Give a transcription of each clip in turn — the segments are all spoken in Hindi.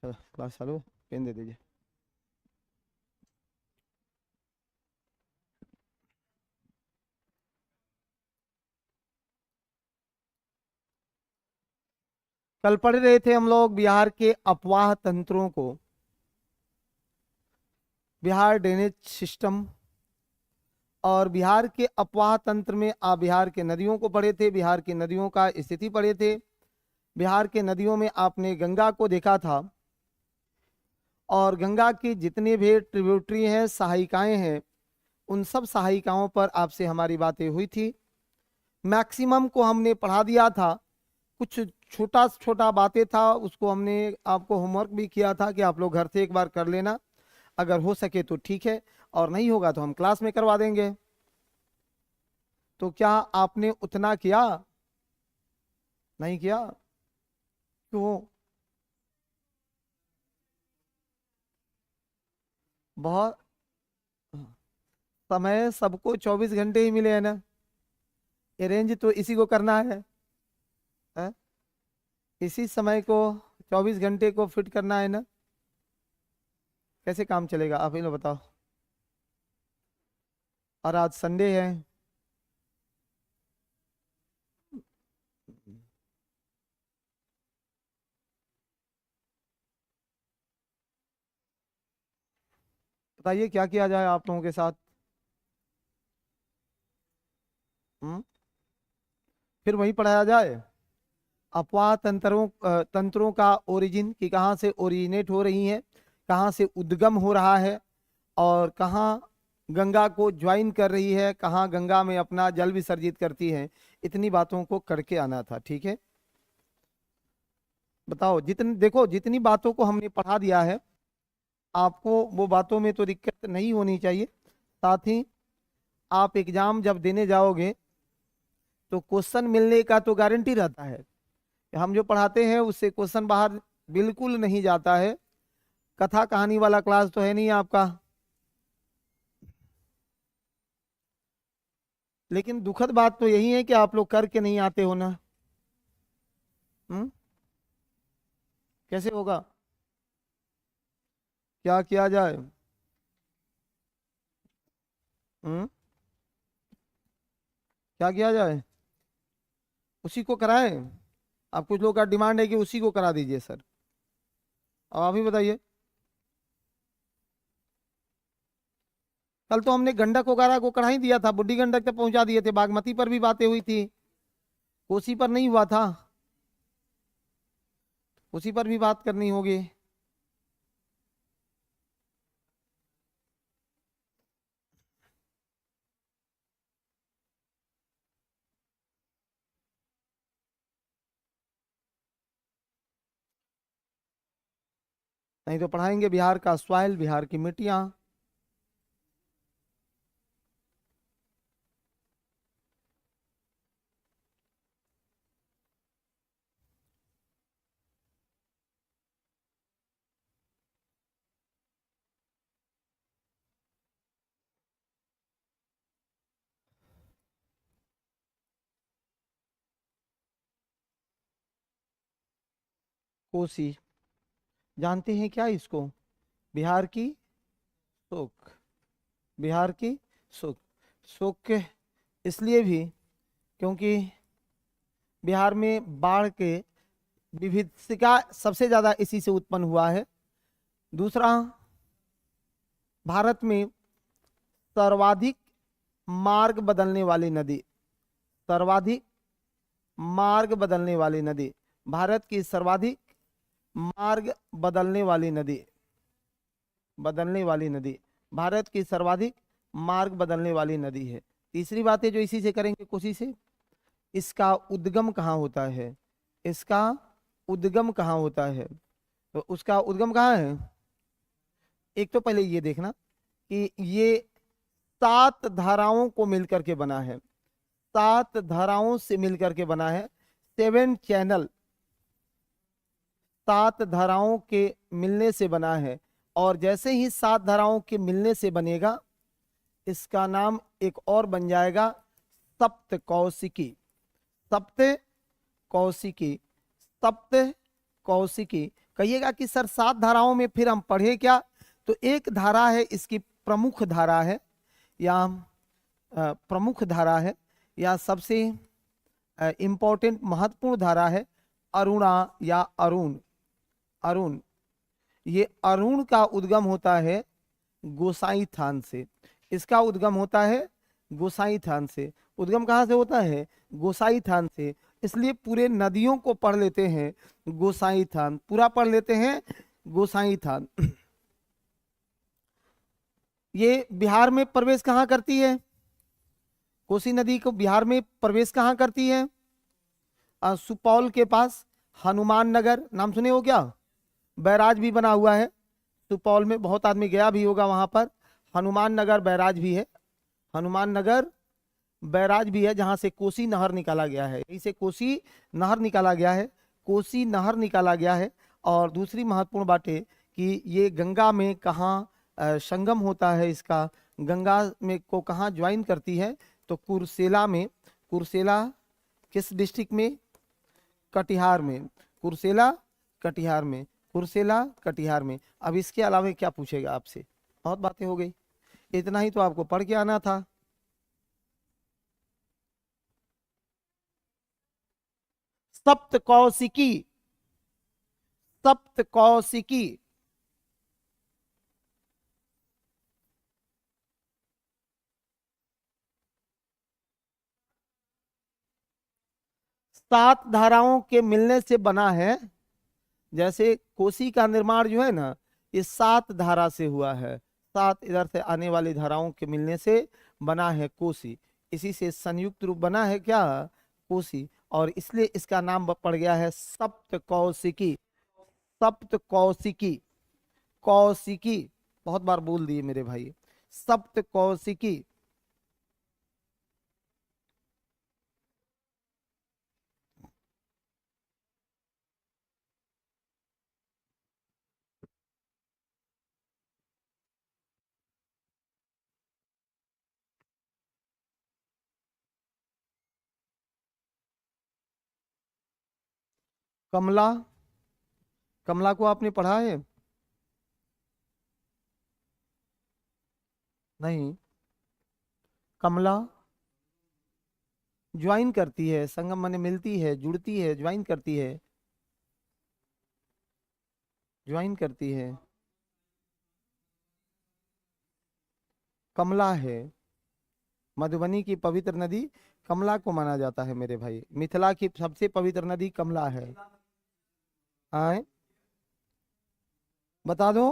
चलो क्लास चालू, पेन दे दीजिए। कल पढ़ रहे थे हम लोग बिहार के अपवाह तंत्रों को, बिहार ड्रेनेज सिस्टम। और बिहार के अपवाह तंत्र में आप बिहार के नदियों को पढ़े थे, बिहार की नदियों का स्थिति पढ़े थे। बिहार के नदियों में आपने गंगा को देखा था, और गंगा की जितने भी ट्रिब्यूटरी हैं, सहायिकाएं हैं, उन सब सहायिकाओं पर आपसे हमारी बातें हुई थी। मैक्सिमम को हमने पढ़ा दिया था, कुछ छोटा छोटा बातें था उसको हमने आपको होमवर्क भी किया था कि आप लोग घर से एक बार कर लेना, अगर हो सके तो ठीक है, और नहीं होगा तो हम क्लास में करवा देंगे। तो क्या आपने उतना किया? नहीं किया? क्यों? बहुत समय सबको 24 घंटे ही मिले हैं ना, अरेंज तो इसी को करना है? इसी समय को 24 घंटे को फिट करना है ना, कैसे काम चलेगा आप ही लोग बताओ। और आज संडे है। बताइए क्या किया जाए आप लोगों के साथ। हम्म फिर वही पढ़ाया जाए, अपवाह तंत्रों का ओरिजिन, कि कहाँ से ओरिजिनेट हो रही है, कहाँ से उद्गम हो रहा है, और कहाँ गंगा को ज्वाइन कर रही है, कहाँ गंगा में अपना जल विसर्जित करती है। इतनी बातों को करके आना था, ठीक है। बताओ, जितनी देखो जितनी बातों को हमने पढ़ा दिया है, आपको वो बातों में तो दिक्कत नहीं होनी चाहिए। साथ ही आप एग्जाम जब देने जाओगे तो क्वेश्चन मिलने का तो गारंटी रहता है। हम जो पढ़ाते हैं उससे क्वेश्चन बाहर बिल्कुल नहीं जाता है। कथा कहानी वाला क्लास तो है नहीं आपका। लेकिन दुखद बात तो यही है कि आप लोग करके नहीं आते हो ना। हम्म कैसे होगा? क्या किया जाए? हम्म क्या किया जाए? उसी को कराएं? आप कुछ लोग का डिमांड है कि उसी को करा दीजिए सर। अब आप ही बताइए। कल तो हमने गंडक वगैरह को कढ़ा ही दिया था, बुढ़ी गंडक तक पहुंचा दिए थे, बागमती पर भी बातें हुई थी, कोसी पर नहीं हुआ था। उसी पर भी बात करनी होगी। नहीं तो पढ़ाएंगे बिहार का सॉइल, बिहार की मिट्टियां। कोसी, जानते हैं क्या इसको? बिहार की शोक, बिहार की शोक। शोक के इसलिए भी क्योंकि बिहार में बाढ़ के विभीषिका सबसे ज्यादा इसी से उत्पन्न हुआ है। दूसरा, भारत में सर्वाधिक मार्ग बदलने वाली नदी, सर्वाधिक मार्ग बदलने वाली नदी, भारत की सर्वाधिक मार्ग बदलने वाली नदी, बदलने वाली नदी, भारत की सर्वाधिक मार्ग बदलने वाली नदी है। तीसरी बात है जो इसी से करेंगे, कोसी से। इसका उद्गम कहाँ होता है? इसका उद्गम कहाँ होता है? तो उसका उद्गम कहाँ है? एक तो पहले ये देखना कि ये 7 धाराओं को मिलकर के बना है, 7 धाराओं से मिलकर के बना है। 7 चैनल 7 धाराओं के मिलने से बना है। और जैसे ही 7 धाराओं के मिलने से बनेगा, इसका नाम एक और बन जाएगा सप्त कौशिकी। सप्त कौशिकी, सप्त कौशिकी कहिएगा कि सर 7 धाराओं में फिर हम पढ़े क्या? तो एक धारा है, इसकी प्रमुख धारा है या प्रमुख धारा है या सबसे इंपॉर्टेंट महत्वपूर्ण धारा है अरुणा या अरुण। अरुण, ये अरुण का उद्गम होता है गोसाई थान से। इसका उद्गम होता है गोसाई थान से। उद्गम कहाँ से होता है? गोसाई थान से। इसलिए पूरे नदियों को पढ़ लेते हैं गोसाई थान, पूरा पढ़ लेते हैं गोसाई थान। ये बिहार में प्रवेश कहाँ करती है? कोसी नदी को बिहार में प्रवेश कहाँ करती है? सुपौल के पास हनुमान नगर, नाम सुने हो क्या? बैराज भी बना हुआ है सुपौल में, बहुत आदमी गया भी होगा वहां पर। हनुमान नगर बैराज भी है, हनुमान नगर बैराज भी है, जहां से कोसी नहर निकाला गया है। यहीं से कोसी नहर निकाला गया है, कोसी नहर निकाला गया है। और दूसरी महत्वपूर्ण बात है कि ये गंगा में कहाँ संगम होता है, इसका गंगा में को कहाँ ज्वाइन करती है? तो कुर्सेला में। कुर्सेला किस डिस्ट्रिक्ट में? कटिहार में। कुर्सेला कटिहार में, कुर्सेला कटिहार में। अब इसके अलावा क्या पूछेगा आपसे? बहुत बातें हो गई, इतना ही तो आपको पढ़ के आना था। सप्त कौशिकी, सप्त कौशिकी। सात धाराओं के मिलने से बना है। जैसे कोसी का निर्माण जो है ना, ये 7 धारा से हुआ है। 7 इधर से आने वाली धाराओं के मिलने से बना है कोसी। इसी से संयुक्त रूप बना है क्या? कोसी। और इसलिए इसका नाम पड़ गया है सप्त कौशिकी। सप्त कौशिकी, कौशिकी बहुत बार बोल दिए मेरे भाई, सप्त कौशिकी। कमला, कमला को आपने पढ़ा है? नहीं। कमला ज्वाइन करती है, संगम माने मिलती है, जुड़ती है, ज्वाइन करती है, ज्वाइन करती है। कमला है मधुबनी की पवित्र नदी, कमला को माना जाता है मेरे भाई। मिथिला की सबसे पवित्र नदी कमला है। आए बता दो,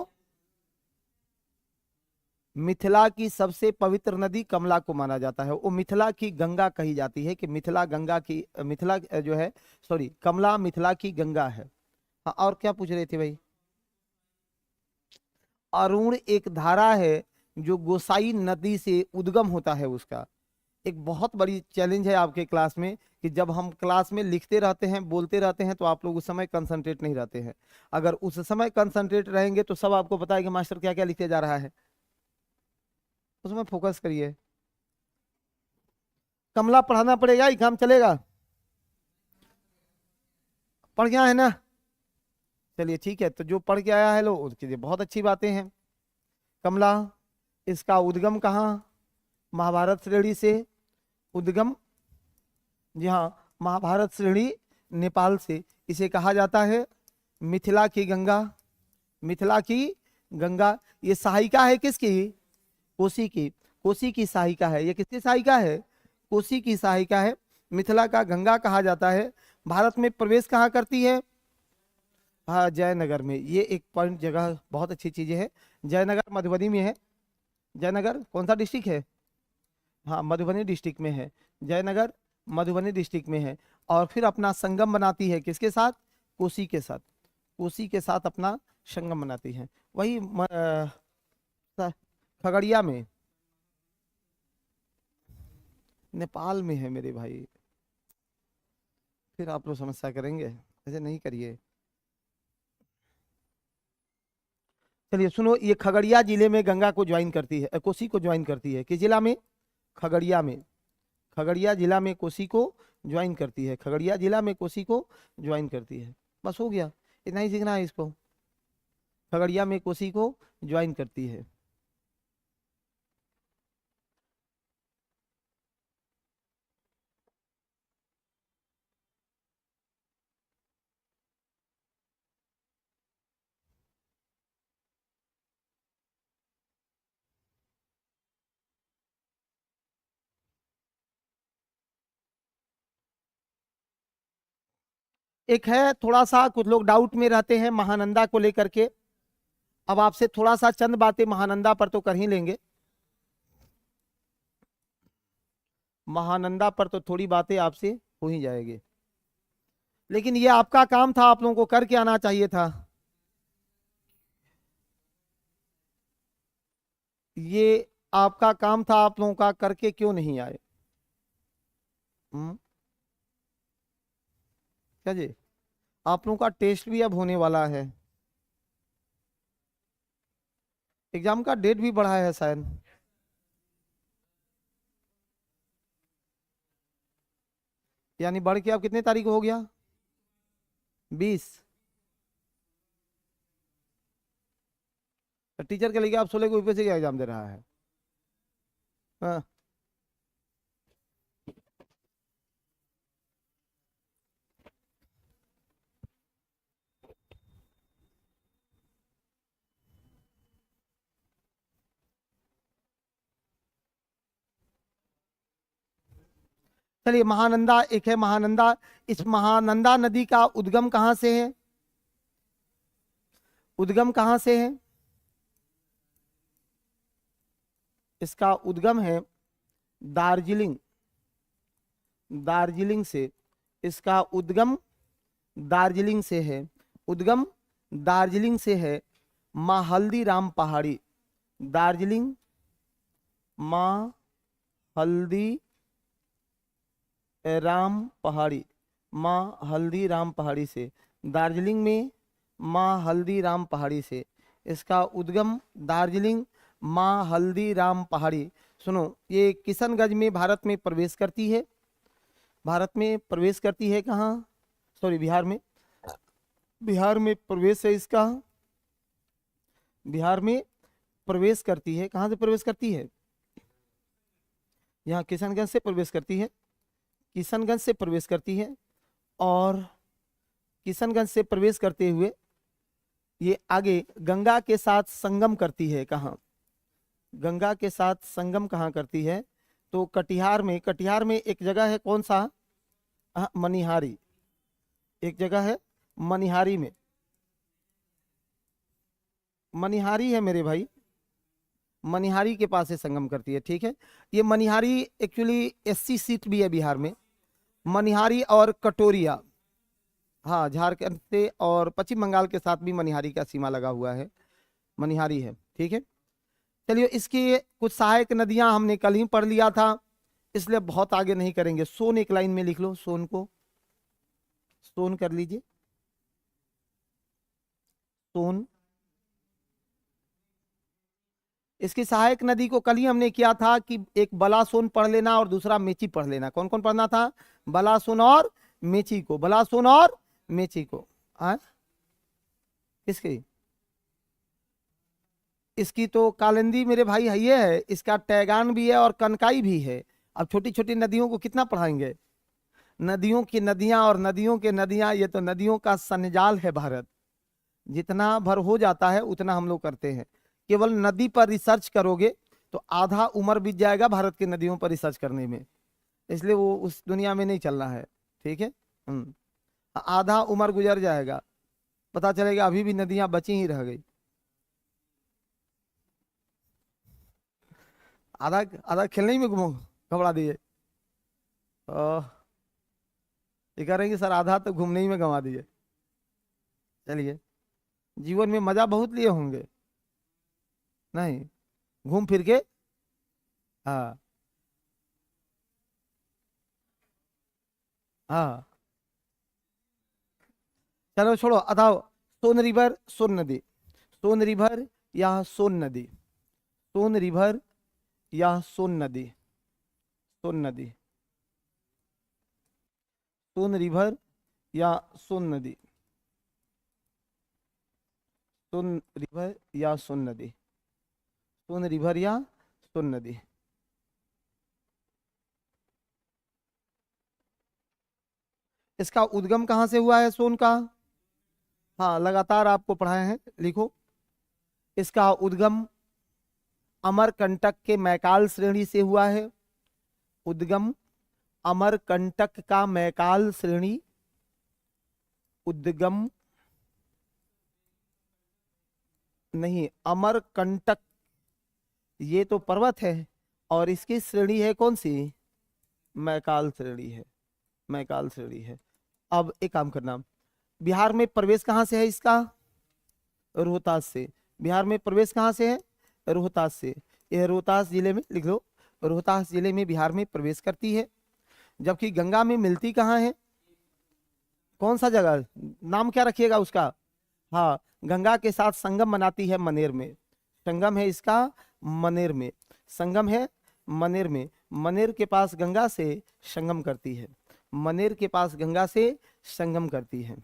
मिथिला की सबसे पवित्र नदी कमला को माना जाता है। वो मिथिला की गंगा कही जाती है कि मिथिला गंगा की, मिथिला जो है, सॉरी, कमला मिथिला की गंगा है। हाँ, और क्या पूछ रहे थे भाई? अरुण एक धारा है जो गोसाई नदी से उद्गम होता है। उसका एक बहुत बड़ी चैलेंज है आपके क्लास में कि जब हम क्लास में लिखते रहते हैं, बोलते रहते हैं, तो आप लोग उस समय कंसंट्रेट नहीं रहते हैं। अगर उस समय कंसंट्रेट रहेंगे तो सब आपको पता है कि मास्टर क्या क्या लिखते जा रहा है, उसमें फोकस करिए। कमला पढ़ाना पड़ेगा, ही काम चलेगा? पढ़ गया है ना? चलिए ठीक है, तो जो पढ़ के आया है लो, उसके लिए बहुत अच्छी बातें हैं। कमला, इसका उद्गम कहाँ? महाभारत श्रेणी से उद्गम, जी हाँ, महाभारत श्रेणी नेपाल से। इसे कहा जाता है मिथिला की गंगा, मिथिला की गंगा। ये सहायिका है किसकी? कोसी की। कोसी की सहायिका है। ये किसकी सहायिका है? कोसी की सहायिका है। मिथिला का गंगा कहा जाता है। भारत में प्रवेश कहाँ करती है? हाँ, जयनगर में। ये एक पॉइंट जगह बहुत अच्छी चीजें है। जयनगर मधुबनी में है। जयनगर कौन सा डिस्ट्रिक्ट है? हाँ, मधुबनी डिस्ट्रिक्ट में है। जयनगर मधुबनी डिस्ट्रिक्ट में है। और फिर अपना संगम बनाती है किसके साथ? कोसी के साथ। कोसी के साथ अपना संगम बनाती है। वही खगड़िया में, नेपाल में है मेरे भाई। फिर आप लोग समस्या करेंगे, ऐसे नहीं करिए। चलिए सुनो, ये खगड़िया जिले में गंगा को ज्वाइन करती है, कोसी को ज्वाइन करती है। किस जिला में? खगड़िया में। खगड़िया जिला में कोसी को ज्वाइन करती है। खगड़िया जिला में कोसी को ज्वाइन करती है। बस हो गया, इतना ही सीखना है इसको। खगड़िया में कोसी को ज्वाइन करती है। एक है थोड़ा सा, कुछ लोग डाउट में रहते हैं महानंदा को लेकर के। अब आपसे थोड़ा सा चंद बातें महानंदा पर तो कर ही लेंगे। महानंदा पर तो थोड़ी बातें आपसे हो ही जाएगी, लेकिन ये आपका काम था, आप लोगों को करके आना चाहिए था। ये आपका काम था, आप लोगों का करके क्यों नहीं आए? हम्म, क्या जी? आप लोगों का टेस्ट भी अब होने वाला है, एग्जाम का डेट भी बढ़ा है शायद। यानी बढ़ के अब कितने तारीख को हो गया? 20। टीचर के लिए आप 16 को यूपीएससी का एग्जाम दे रहा है? हाँ। चलिए, महानंदा एक है, महानंदा। इस महानंदा नदी का उद्गम कहाँ से है? उद्गम कहाँ से है? इसका उद्गम है दार्जिलिंग। दार्जिलिंग से इसका उद्गम दार्जिलिंग से है। उद्गम दार्जिलिंग से है। माँ हल्दीराम पहाड़ी। दार्जिलिंग माँ हल्दी राम पहाड़ी। माँ हल्दीराम पहाड़ी से, दार्जिलिंग में माँ हल्दीराम पहाड़ी से इसका उद्गम दार्जिलिंग माँ हल्दीराम पहाड़ी। सुनो, ये किशनगंज में भारत में प्रवेश करती है। भारत में प्रवेश करती है कहाँ? सॉरी, बिहार में। बिहार में प्रवेश है इसका। बिहार में प्रवेश करती है। कहाँ से प्रवेश करती है? यहाँ किशनगंज से प्रवेश करती है। किशनगंज से प्रवेश करती है, और किशनगंज से प्रवेश करते हुए ये आगे गंगा के साथ संगम करती है। कहाँ? गंगा के साथ संगम कहाँ करती है? तो कटिहार में। कटिहार में एक जगह है, कौन सा? मनिहारी। एक जगह है मनिहारी में। मनिहारी है मेरे भाई, मनिहारी के पास से संगम करती है। ठीक है, ये मनिहारी एक्चुअली एससी सीट भी है बिहार में। मनिहारी और कटोरिया, हाँ, झारखंड से और पश्चिम बंगाल के साथ भी मनिहारी का सीमा लगा हुआ है। मनिहारी है, ठीक है। चलिए, इसकी कुछ सहायक नदियां हमने कल ही पढ़ लिया था, इसलिए बहुत आगे नहीं करेंगे। सोन एक लाइन में लिख लो, सोन को सोन कर लीजिए। सोन, इसकी सहायक नदी को कल ही हमने किया था कि एक बलासोन पढ़ लेना और दूसरा मेची पढ़ लेना। कौन कौन पढ़ना था? बलासोन और मेची को। बलासोन और मेची को। किसकी? इसकी तो कालिंदी मेरे भाई है, ये है। इसका टैगान भी है और कनकाई भी है। अब छोटी छोटी नदियों को कितना पढ़ाएंगे? नदियों की नदियां और नदियों के नदियां, ये तो नदियों का संजाल है भारत। जितना भर हो जाता है उतना हम लोग करते हैं। केवल नदी पर रिसर्च करोगे तो आधा उम्र बीत जाएगा भारत की नदियों पर रिसर्च करने में, इसलिए वो उस दुनिया में नहीं चलना है। ठीक है। आधा उम्र गुजर जाएगा, पता चलेगा अभी भी नदियां बची ही रह गई। आधा आधा खेलने ही में घबरा दिए। ये कह रहे हैं कि सर आधा तो घूमने ही में गंवा दिए। चलिए, जीवन में मजा बहुत लिए होंगे, नहीं? घूम फिर के। हाँ, हाँ। चलो छोड़ो, अथाओ। सोन रिवर, सोन नदी। सोन रिवर या सोन नदी। सोन रिवर या सोन नदी। सोन नदी। सोन रिवर या सोन नदी। सोन रिवर या सोन नदी, सोन रिवर या सोन नदी। इसका उद्गम कहाँ से हुआ है सोन का? हाँ, लगातार आपको पढ़ाए हैं, लिखो। इसका उद्गम अमरकंटक के मैकाल श्रेणी से हुआ है। उद्गम अमरकंटक का मैकाल श्रेणी, उद्गम नहीं, अमरकंटक ये तो पर्वत है और इसकी श्रेणी है कौन सी? मैकाल श्रेणी है, मैकाल श्रेणी है। अब एक काम करना, बिहार में प्रवेश कहाँ से है इसका? रोहतास से। बिहार में प्रवेश कहाँ से है? रोहतास से। यह रोहतास जिले में, लिख लो, रोहतास जिले में बिहार में प्रवेश करती है। जबकि गंगा में मिलती कहाँ है? कौन सा जगह, नाम क्या रखिएगा उसका? हाँ, गंगा के साथ संगम बनाती है मनेर में। संगम है इसका मनेर में, संगम है मनेर में। मनेर के पास गंगा से संगम करती है, मनेर के पास गंगा से संगम करती है,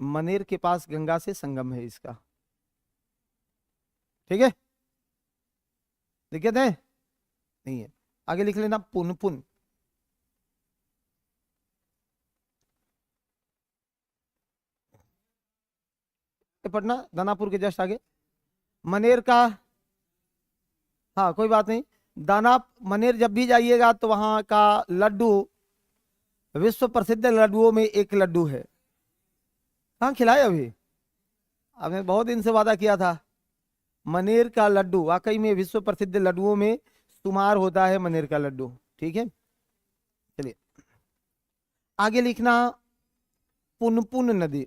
मनेर के पास गंगा से संगम है इसका। ठीक है, दिक्कत है? नहीं है। आगे लिख लेना पुनपुन। पटना दानापुर के जस्ट आगे। मनेर का, हाँ कोई बात नहीं, दाना मनेर जब भी जाइएगा तो वहां का लड्डू विश्व प्रसिद्ध लड्डुओं में एक लड्डू है। कहाँ खिलाए अभी? आपने बहुत दिन से वादा किया था। मनेर का लड्डू वाकई में विश्व प्रसिद्ध लड्डुओं में शुमार होता है मनेर का लड्डू। ठीक है, चलिए आगे लिखना पुनपुन नदी।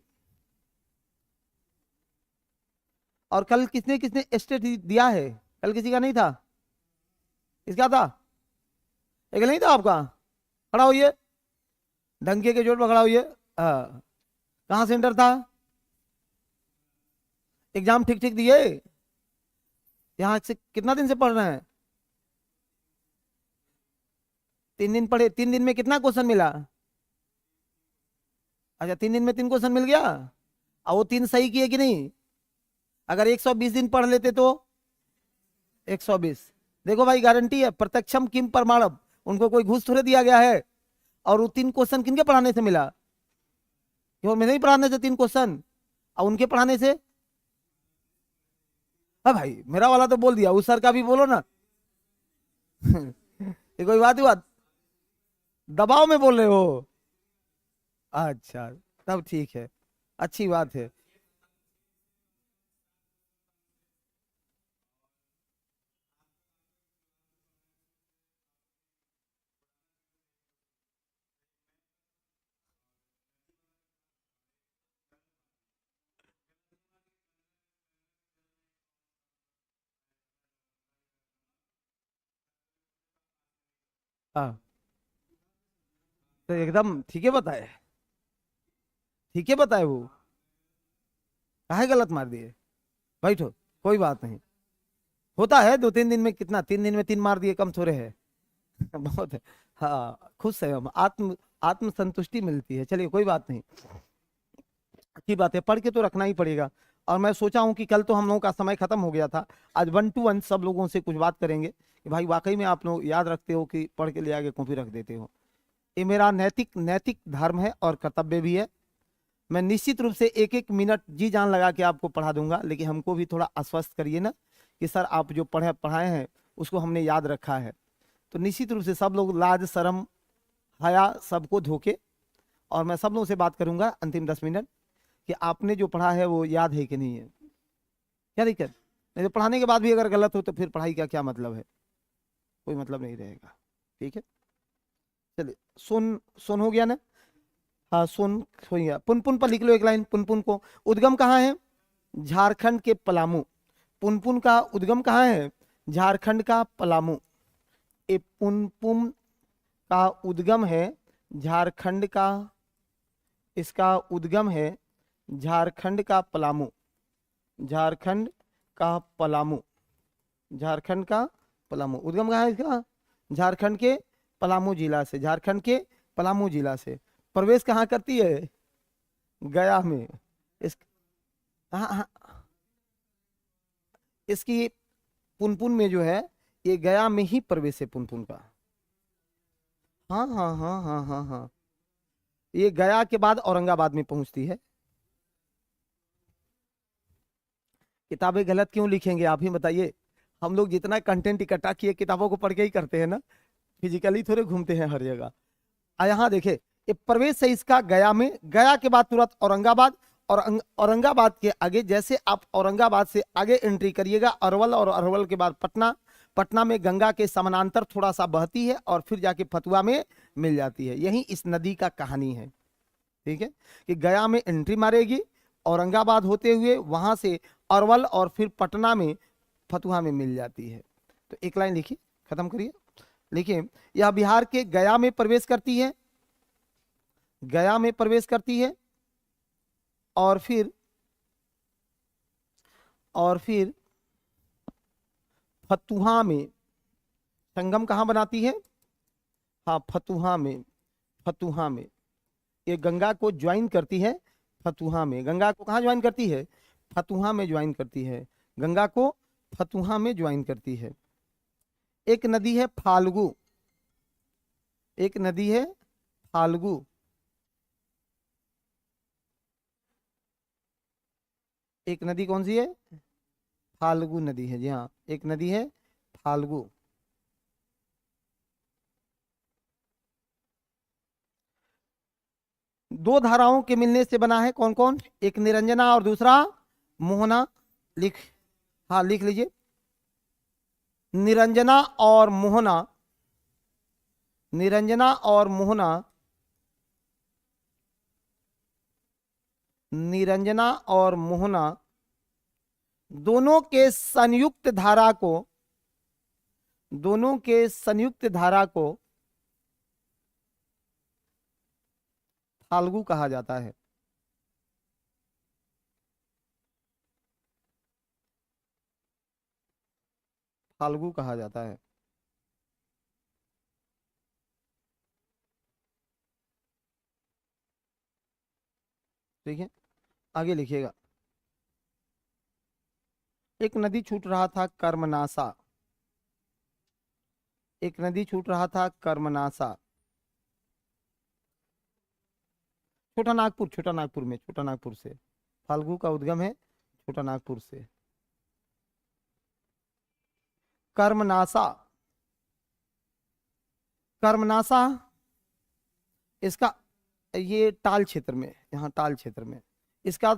और कल किसने किसने स्टेट दिया है? कल किसी का नहीं था? इसका था? एक नहीं था आपका? खड़ा होइए, ढंके के जोड़ पर खड़ा होइए। हाँ, कहाँ सेंटर था? एग्जाम ठीक ठीक दिए? यहाँ से कितना दिन से पढ़ रहे हैं? 3 दिन पढ़े। 3 दिन में कितना क्वेश्चन मिला? अच्छा, 3 दिन में 3 क्वेश्चन मिल गया। और वो 3 सही किए कि नहीं? अगर 120 दिन पढ़ लेते तो 120। देखो भाई, गारंटी है, प्रत्यक्षम किम प्रमाणम, उनको कोई घूस थोड़े दिया गया है। और वो 3 क्वेश्चन किनके पढ़ाने से मिला? क्यों मेरे ही पढ़ाने से 3 क्वेश्चन, और उनके पढ़ाने से? हाँ भाई, मेरा वाला तो बोल दिया, उस सर का भी बोलो ना। ये कोई बात ही बात, दबाव में बोल रहे हो? अच्छा, तब ठीक है, अच्छी बात है। हाँ, तो एकदम ठीक है बताए, ठीक है बताए। वो काहे गलत मार दिए? बैठो, कोई बात नहीं, होता है। 2-3 दिन में कितना, 3 दिन में 3 मार दिए, कम थोड़े है। बहुत है। हाँ, खुश है हम, आत्म आत्म संतुष्टि मिलती है। चलिए कोई बात नहीं, अच्छी बात है, पढ़ के तो रखना ही पड़ेगा। और मैं सोचा हूँ कि कल तो हम लोगों का समय खत्म हो गया था, आज 1 to 1 सब लोगों से कुछ बात करेंगे कि भाई वाकई में आप लोग याद रखते हो कि पढ़ के ले आगे कॉपी रख देते हो। ये मेरा नैतिक नैतिक धर्म है और कर्तव्य भी है। मैं निश्चित रूप से 1-1 मिनट जी जान लगा के आपको पढ़ा दूंगा, लेकिन हमको भी थोड़ा आश्वस्त करिए ना कि सर आप जो पढ़ाए हैं उसको हमने याद रखा है। तो निश्चित रूप से सब लोग लाज शर्म हया सबको धोके, और मैं सब लोगों से बात करूंगा अंतिम 10 मिनट कि आपने जो पढ़ा है वो याद है कि नहीं है। क्या दिक्कत? नहीं तो पढ़ाने के बाद भी अगर गलत हो तो फिर पढ़ाई का क्या मतलब है? कोई मतलब नहीं रहेगा। ठीक है, चलिए सुन सुन हो गया ना? हाँ, सुन हो गया। पुनपुन पर लिख लो एक लाइन, पुनपुन को उद्गम कहाँ है? झारखंड के पलामू। पुनपुन का उद्गम कहाँ है? झारखंड का पलामू। ये पुनपुन का उद्गम है झारखंड का, इसका उद्गम है झारखंड का पलामू, झारखंड का पलामू, झारखंड का पलामू। उद्गम कहाँ है इसका? झारखंड के पलामू जिला से, झारखंड के पलामू जिला से। प्रवेश कहाँ करती है? गया में। इस हाँ हाँ, इसकी पुनपुन में जो है, ये गया में ही प्रवेश है पुनपुन का। हाँ हाँ हाँ हाँ हाँ हाँ, ये गया के बाद औरंगाबाद में पहुंचती है। किताबें गलत क्यों लिखेंगे आप ही बताइए। हम लोग जितना कंटेंट इकट्ठा किए किताबों को पढ़ के ही करते हैं ना, फिजिकली थोड़े घूमते हैं हर जगह। यहाँ देखे, ये प्रवेश है इसका गया में, गया के बाद तुरंत औरंगाबाद, और औरंगाबाद के आगे जैसे आप औरंगाबाद से आगे एंट्री करिएगा अरवल, और अरवल के बाद पटना, पटना में गंगा के समानांतर थोड़ा सा बहती है और फिर जाके फतुहा में मिल जाती है। यही इस नदी का कहानी है। ठीक है, कि गया में एंट्री मारेगी, औरंगाबाद होते हुए वहां से अरवल, और फिर पटना में फतुहा में मिल जाती है। तो एक लाइन लिखिए, खत्म करिए। लिखिए, यह बिहार के गया में प्रवेश करती है, गया में प्रवेश करती है, और फिर फतुहा में संगम कहां बनाती है? हाँ, फतुहा में, फतुहा में ये गंगा को ज्वाइन करती है। फतुहा में गंगा को कहाँ ज्वाइन करती है? फतुहा में ज्वाइन करती है, गंगा को फतुहा में ज्वाइन करती है। एक नदी है फाल्गु, एक नदी है फाल्गु, एक नदी कौन सी है? फाल्गु नदी है, जी हाँ, एक नदी है फाल्गु। दो धाराओं के मिलने से बना है, कौन कौन? एक निरंजना और दूसरा मोहना। लिख, हाँ लिख लीजिए, निरंजना और मोहना, निरंजना और मोहना, निरंजना और मोहना दोनों के संयुक्त धारा को, दोनों के संयुक्त धारा को फाल्गु कहा जाता है। फाल्गु कहा जाता है। ठीक है, आगे लिखिएगा। एक नदी छूट रहा था कर्मनासा, एक नदी छूट रहा था कर्मनासा, छोटा नागपुर, छोटा नागपुर में, छोटा नागपुर से फाल्गु का उद्गम है, छोटा नागपुर से। कर्मनासा, कर्मनासा इसका, ये टाल क्षेत्र में, यहाँ टाल क्षेत्र में इसका,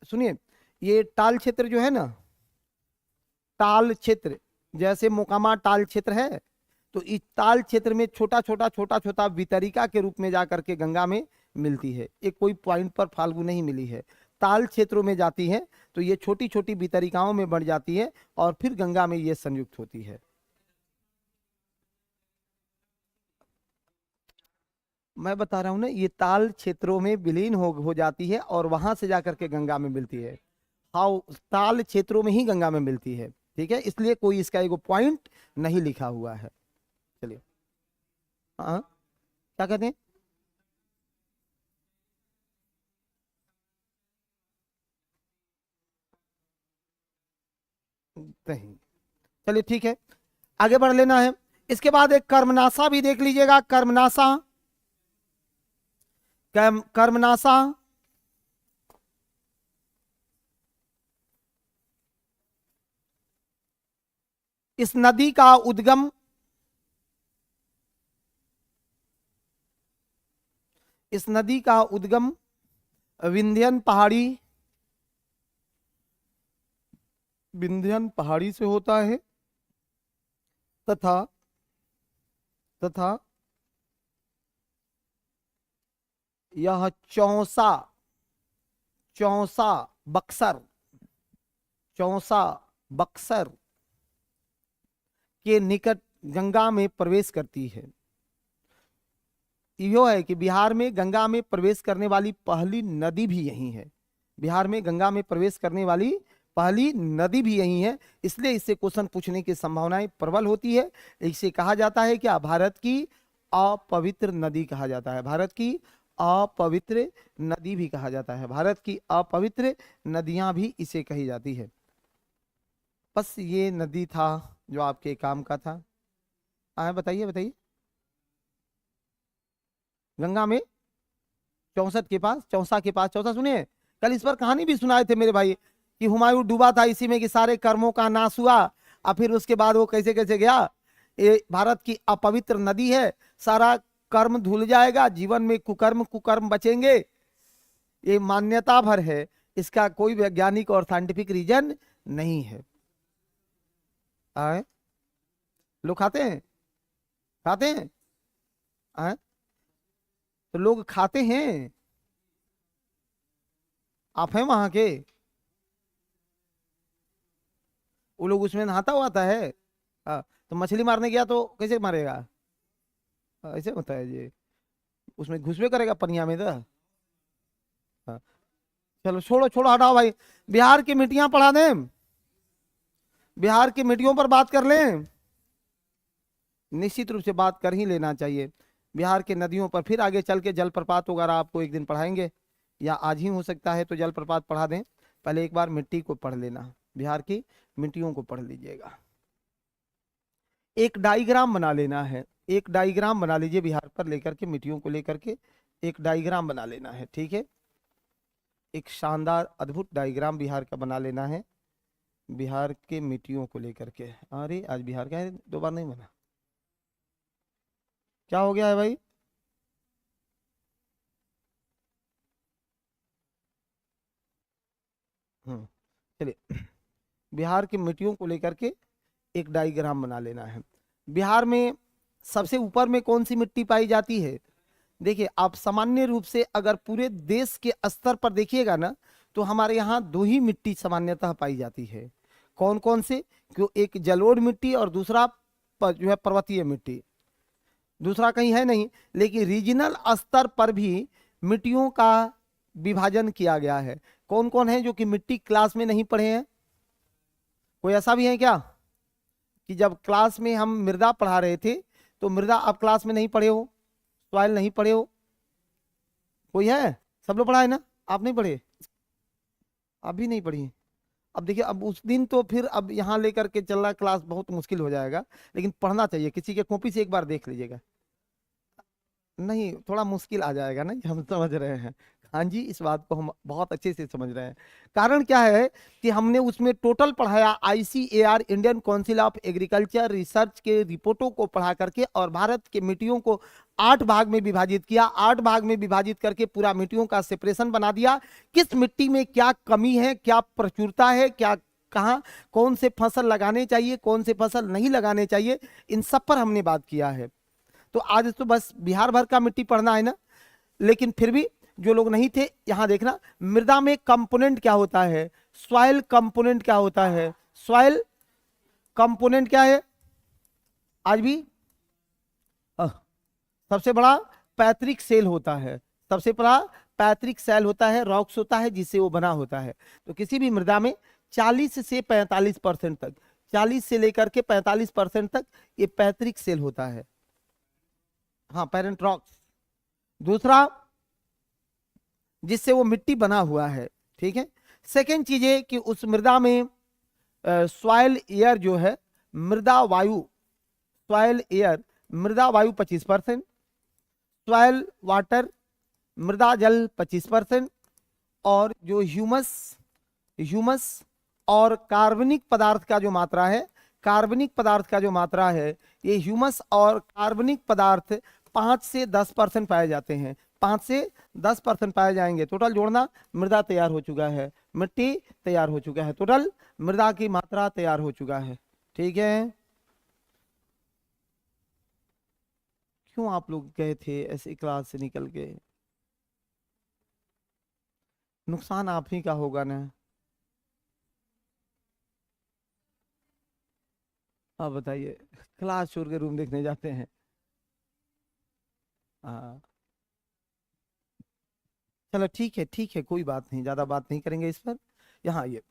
सुनिए, ये टाल क्षेत्र जो है ना, टाल क्षेत्र जैसे मोकामा टाल क्षेत्र है, तो इस ताल क्षेत्र में छोटा छोटा छोटा छोटा वितरिका के रूप में जाकर के गंगा में मिलती है। एक कोई पॉइंट पर फाल्गु नहीं मिली है, ताल क्षेत्रों में जाती है तो ये छोटी छोटी वितरिकाओं में बढ़ जाती है और फिर गंगा में ये संयुक्त होती है। मैं बता रहा हूं ना, ये ताल क्षेत्रों में विलीन हो जाती है और वहां से जाकर के गंगा में मिलती है। हाँ, ताल क्षेत्रों में ही गंगा में मिलती है। ठीक है, इसलिए कोई इसका एगो पॉइंट नहीं लिखा हुआ है। चलिए, हाँ क्या कहते हैं? नहीं, चलिए ठीक है, आगे बढ़ लेना है। इसके बाद एक कर्मनासा भी देख लीजिएगा, कर्मनासा, कर्मनासा इस नदी का उद्गम, इस नदी का उद्गम विंध्यन पहाड़ी, विंध्यन पहाड़ी से होता है, तथा तथा यह चौसा, चौसा बक्सर, चौसा बक्सर के निकट गंगा में प्रवेश करती है। यो है कि बिहार में गंगा में प्रवेश करने वाली पहली नदी भी यही है। बिहार में गंगा में प्रवेश करने वाली पहली नदी भी यही है, इसलिए इससे क्वेश्चन पूछने की संभावनाएं प्रबल होती है। इसे कहा जाता है क्या? भारत की अपवित्र नदी कहा जाता है, भारत की अपवित्र नदी भी कहा जाता है, भारत की अपवित्र नदियां भी इसे कही जाती है। बस ये नदी था जो आपके काम का था। आए बताइए बताइए। गंगा में 64 के पास, चौसा के पास, चौसा सुनिए, कल इस पर कहानी भी सुनाए थे मेरे भाई कि हुमायूं डूबा था इसी में कि सारे कर्मों का नाश हुआ, और फिर उसके बाद वो कैसे कैसे गया। ये भारत की अपवित्र नदी है, सारा कर्म धुल जाएगा, जीवन में कुकर्म कुकर्म बचेंगे, ये मान्यता भर है, इसका कोई वैज्ञानिक और साइंटिफिक रीजन नहीं है। आए लोग खाते हैं, खाते हैं। आए तो लोग खाते हैं, आप हैं वहां के, वो लोग उसमें नहाता हुआ आता है। हाँ, तो मछली मारने गया तो कैसे मारेगा? ऐसे होता है जी, उसमें घुसबे करेगा पनिया में तो। हाँ, चलो छोड़ो छोड़ो हटाओ भाई, बिहार की मिट्टियां पढ़ा दें, बिहार की मिट्टियों पर बात कर लें, निश्चित रूप से बात कर ही लेना चाहिए। बिहार के नदियों पर फिर आगे चल के जलप्रपात वगैरह आपको एक दिन पढ़ाएंगे, या आज ही हो सकता है तो जलप्रपात पढ़ा दें। पहले एक बार मिट्टी को पढ़ लेना, बिहार की मिट्टियों को पढ़ लीजिएगा। एक डायग्राम बना लेना है, एक डायग्राम बना लीजिए बिहार पर लेकर के, मिट्टियों को लेकर के एक डायग्राम बना लेना है, ठीक है। एक शानदार अद्भुत डायग्राम बिहार का बना लेना है, बिहार के मिट्टियों को लेकर के। अरे आज बिहार का है, दो बार नहीं बना, क्या हो गया है भाई? चलिए, बिहार की मिट्टियों को लेकर के एक डायग्राम बना लेना है। बिहार में सबसे ऊपर में कौन सी मिट्टी पाई जाती है? देखिए, आप सामान्य रूप से अगर पूरे देश के स्तर पर देखिएगा ना, तो हमारे यहाँ दो ही मिट्टी सामान्यतः पाई जाती है। कौन कौन से? क्यों, एक जलोढ़ मिट्टी और दूसरा जो है पर्वतीय मिट्टी, दूसरा कहीं है नहीं। लेकिन रीजनल स्तर पर भी मिट्टियों का विभाजन किया गया है। कौन कौन है जो कि मिट्टी क्लास में नहीं पढ़े हैं? कोई ऐसा भी है क्या कि जब क्लास में हम मृदा पढ़ा रहे थे तो मृदा आप क्लास में नहीं पढ़े हो, सॉइल नहीं पढ़े हो? कोई है? सब लोग पढ़ा है ना? आप नहीं पढ़े? आप भी नहीं पढ़ी? अब देखिए, अब उस दिन तो फिर अब यहाँ लेकर के चल रहा क्लास बहुत मुश्किल हो जाएगा, लेकिन पढ़ना चाहिए, किसी के कॉपी से एक बार देख लीजिएगा। नहीं, थोड़ा मुश्किल आ जाएगा ना, हम समझ रहे हैं। हाँ जी, इस बात को हम बहुत अच्छे से समझ रहे हैं। कारण क्या है कि हमने उसमें टोटल पढ़ाया ICAR, Indian council of agriculture research के रिपोर्टों को पढ़ा करके, और भारत के मिट्टियों को 8 भाग में विभाजित किया। 8 भाग में विभाजित करके पूरा मिट्टियों का सेपरेशन बना दिया, किस मिट्टी में क्या कमी है, क्या प्रचुरता है, क्या कहाँ कौन से फसल लगाने चाहिए, कौन से फसल नहीं लगाने चाहिए, इन सब पर हमने बात किया है। तो आज तो बस बिहार भर का मिट्टी पढ़ना है ना, लेकिन फिर भी जो लोग नहीं थे, यहां देखना मृदा में कंपोनेंट क्या होता है, सॉइल कंपोनेंट क्या होता है, सॉइल कंपोनेंट क्या है आज भी? सबसे बड़ा पैतृक सेल होता है, सबसे बड़ा पैतृक सेल होता है, रॉक्स होता है जिससे वो बना होता है। तो किसी भी मृदा में 40 से 45% तक, 40 से लेकर के 45% तक ये पैतृक सेल होता है, हाँ, पेरेंट रॉक्स। दूसरा, जिससे वो मिट्टी बना हुआ है, ठीक है। सेकेंड चीज है कि उस मृदा में सॉइल एयर जो है, मृदा वायु, सॉइल एयर मृदा वायु 25%, सॉइल वाटर मृदा जल 25%, और जो ह्यूमस, ह्यूमस और कार्बनिक पदार्थ का जो मात्रा है, कार्बनिक पदार्थ का जो मात्रा है, ये ह्यूमस और कार्बनिक पदार्थ 5 से 10% पाए जाते हैं, 5 से 10% पाए जाएंगे। टोटल जोड़ना, मृदा तैयार हो चुका है, मिट्टी तैयार हो चुका है, टोटल मृदा की मात्रा तैयार हो चुका है, ठीक है। क्यों आप लोग गए थे ऐसे क्लास से निकल के? नुकसान आप ही का होगा ना। आप बताइए, क्लास छोड़ के रूम देखने जाते हैं? हाँ, चलो ठीक है, कोई बात नहीं, ज्यादा बात नहीं करेंगे इस पर। यहाँ ये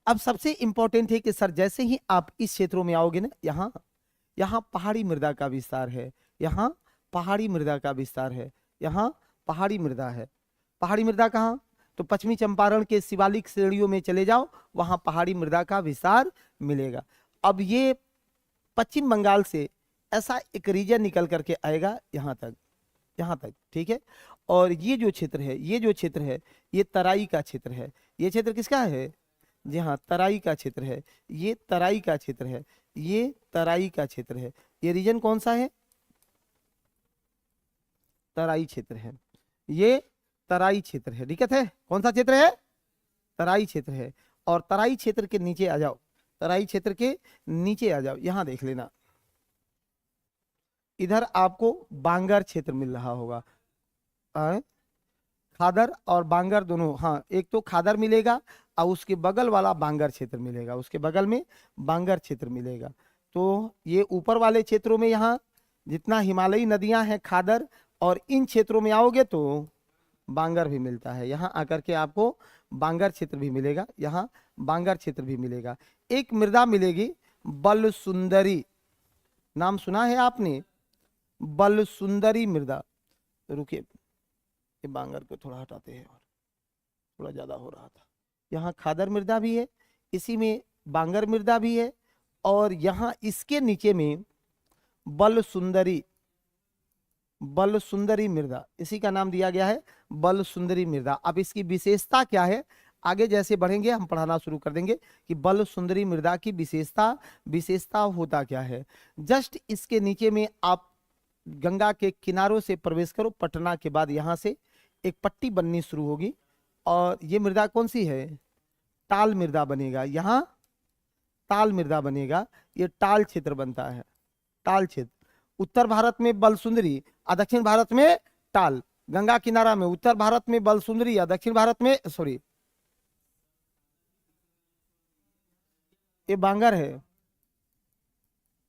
अब सबसे इंपॉर्टेंट है कि सर जैसे ही आप इस क्षेत्रों में आओगे ना, यहाँ यहाँ पहाड़ी मृदा का विस्तार है, यहाँ पहाड़ी मृदा का विस्तार है, यहाँ पहाड़ी मृदा है। पहाड़ी मृदा कहाँ? तो पश्चिमी चंपारण के शिवालिक श्रेणियों में चले जाओ, वहां पहाड़ी मृदा का विस्तार मिलेगा। अब ये पश्चिम बंगाल से ऐसा एक रीजन निकल करके आएगा यहाँ तक, यहाँ तक, ठीक है। और ये जो क्षेत्र है, ये जो क्षेत्र है, ये तराई का क्षेत्र है। ये क्षेत्र किसका है? जी हाँ, तराई का क्षेत्र है। ये तराई का क्षेत्र है, ये तराई का क्षेत्र है। ये रीजन कौन सा है? तराई क्षेत्र है। ये तराई क्षेत्र है, दिक्कत है? कौन सा क्षेत्र है? तराई क्षेत्र है। और तराई क्षेत्र के नीचे आ जाओ, तराई क्षेत्र के नीचे आ जाओ, यहां देख लेना, इधर आपको बांगर क्षेत्र मिल रहा होगा। खादर और बांगर दोनों, हाँ, एक तो खादर मिलेगा और उसके बगल वाला बांगर क्षेत्र मिलेगा, उसके बगल में बांगर क्षेत्र मिलेगा। तो ये ऊपर वाले क्षेत्रों में यहाँ जितना हिमालयी नदियां हैं खादर, और इन क्षेत्रों में आओगे तो बांगर भी मिलता है। यहाँ आकर के आपको बांगर क्षेत्र भी मिलेगा, यहाँ बांगर क्षेत्र भी मिलेगा। एक मृदा मिलेगी बल सुंदरी, नाम सुना है आपने? बल सुंदरी मृदा। रुकिए, ये बांगर को थोड़ा हटाते हैं, और थोड़ा ज्यादा हो रहा था। यहाँ खादर मृदा भी है, इसी में बांगर मृदा भी है, और यहाँ इसके नीचे में बल सुंदरी, बल सुंदरी मृदा, इसी का नाम दिया गया है बल सुंदरी मृदा। अब इसकी विशेषता क्या है, आगे जैसे बढ़ेंगे हम पढ़ाना शुरू कर देंगे कि बल सुंदरी मृदा की विशेषता होता क्या है। जस्ट इसके नीचे में आप गंगा के किनारों से प्रवेश करो, पटना के बाद यहाँ से एक पट्टी बननी शुरू होगी, और ये मृदा कौन सी है? टाल मृदा बनेगा। यहाँ टाल मृदा बनेगा, ये टाल क्षेत्र बनता है, टाल क्षेत्र। उत्तर भारत में बलसुंदरी और दक्षिण भारत में टाल। गंगा किनारा में उत्तर भारत में बलसुंदरी या दक्षिण भारत में, सॉरी, ये बांगर है,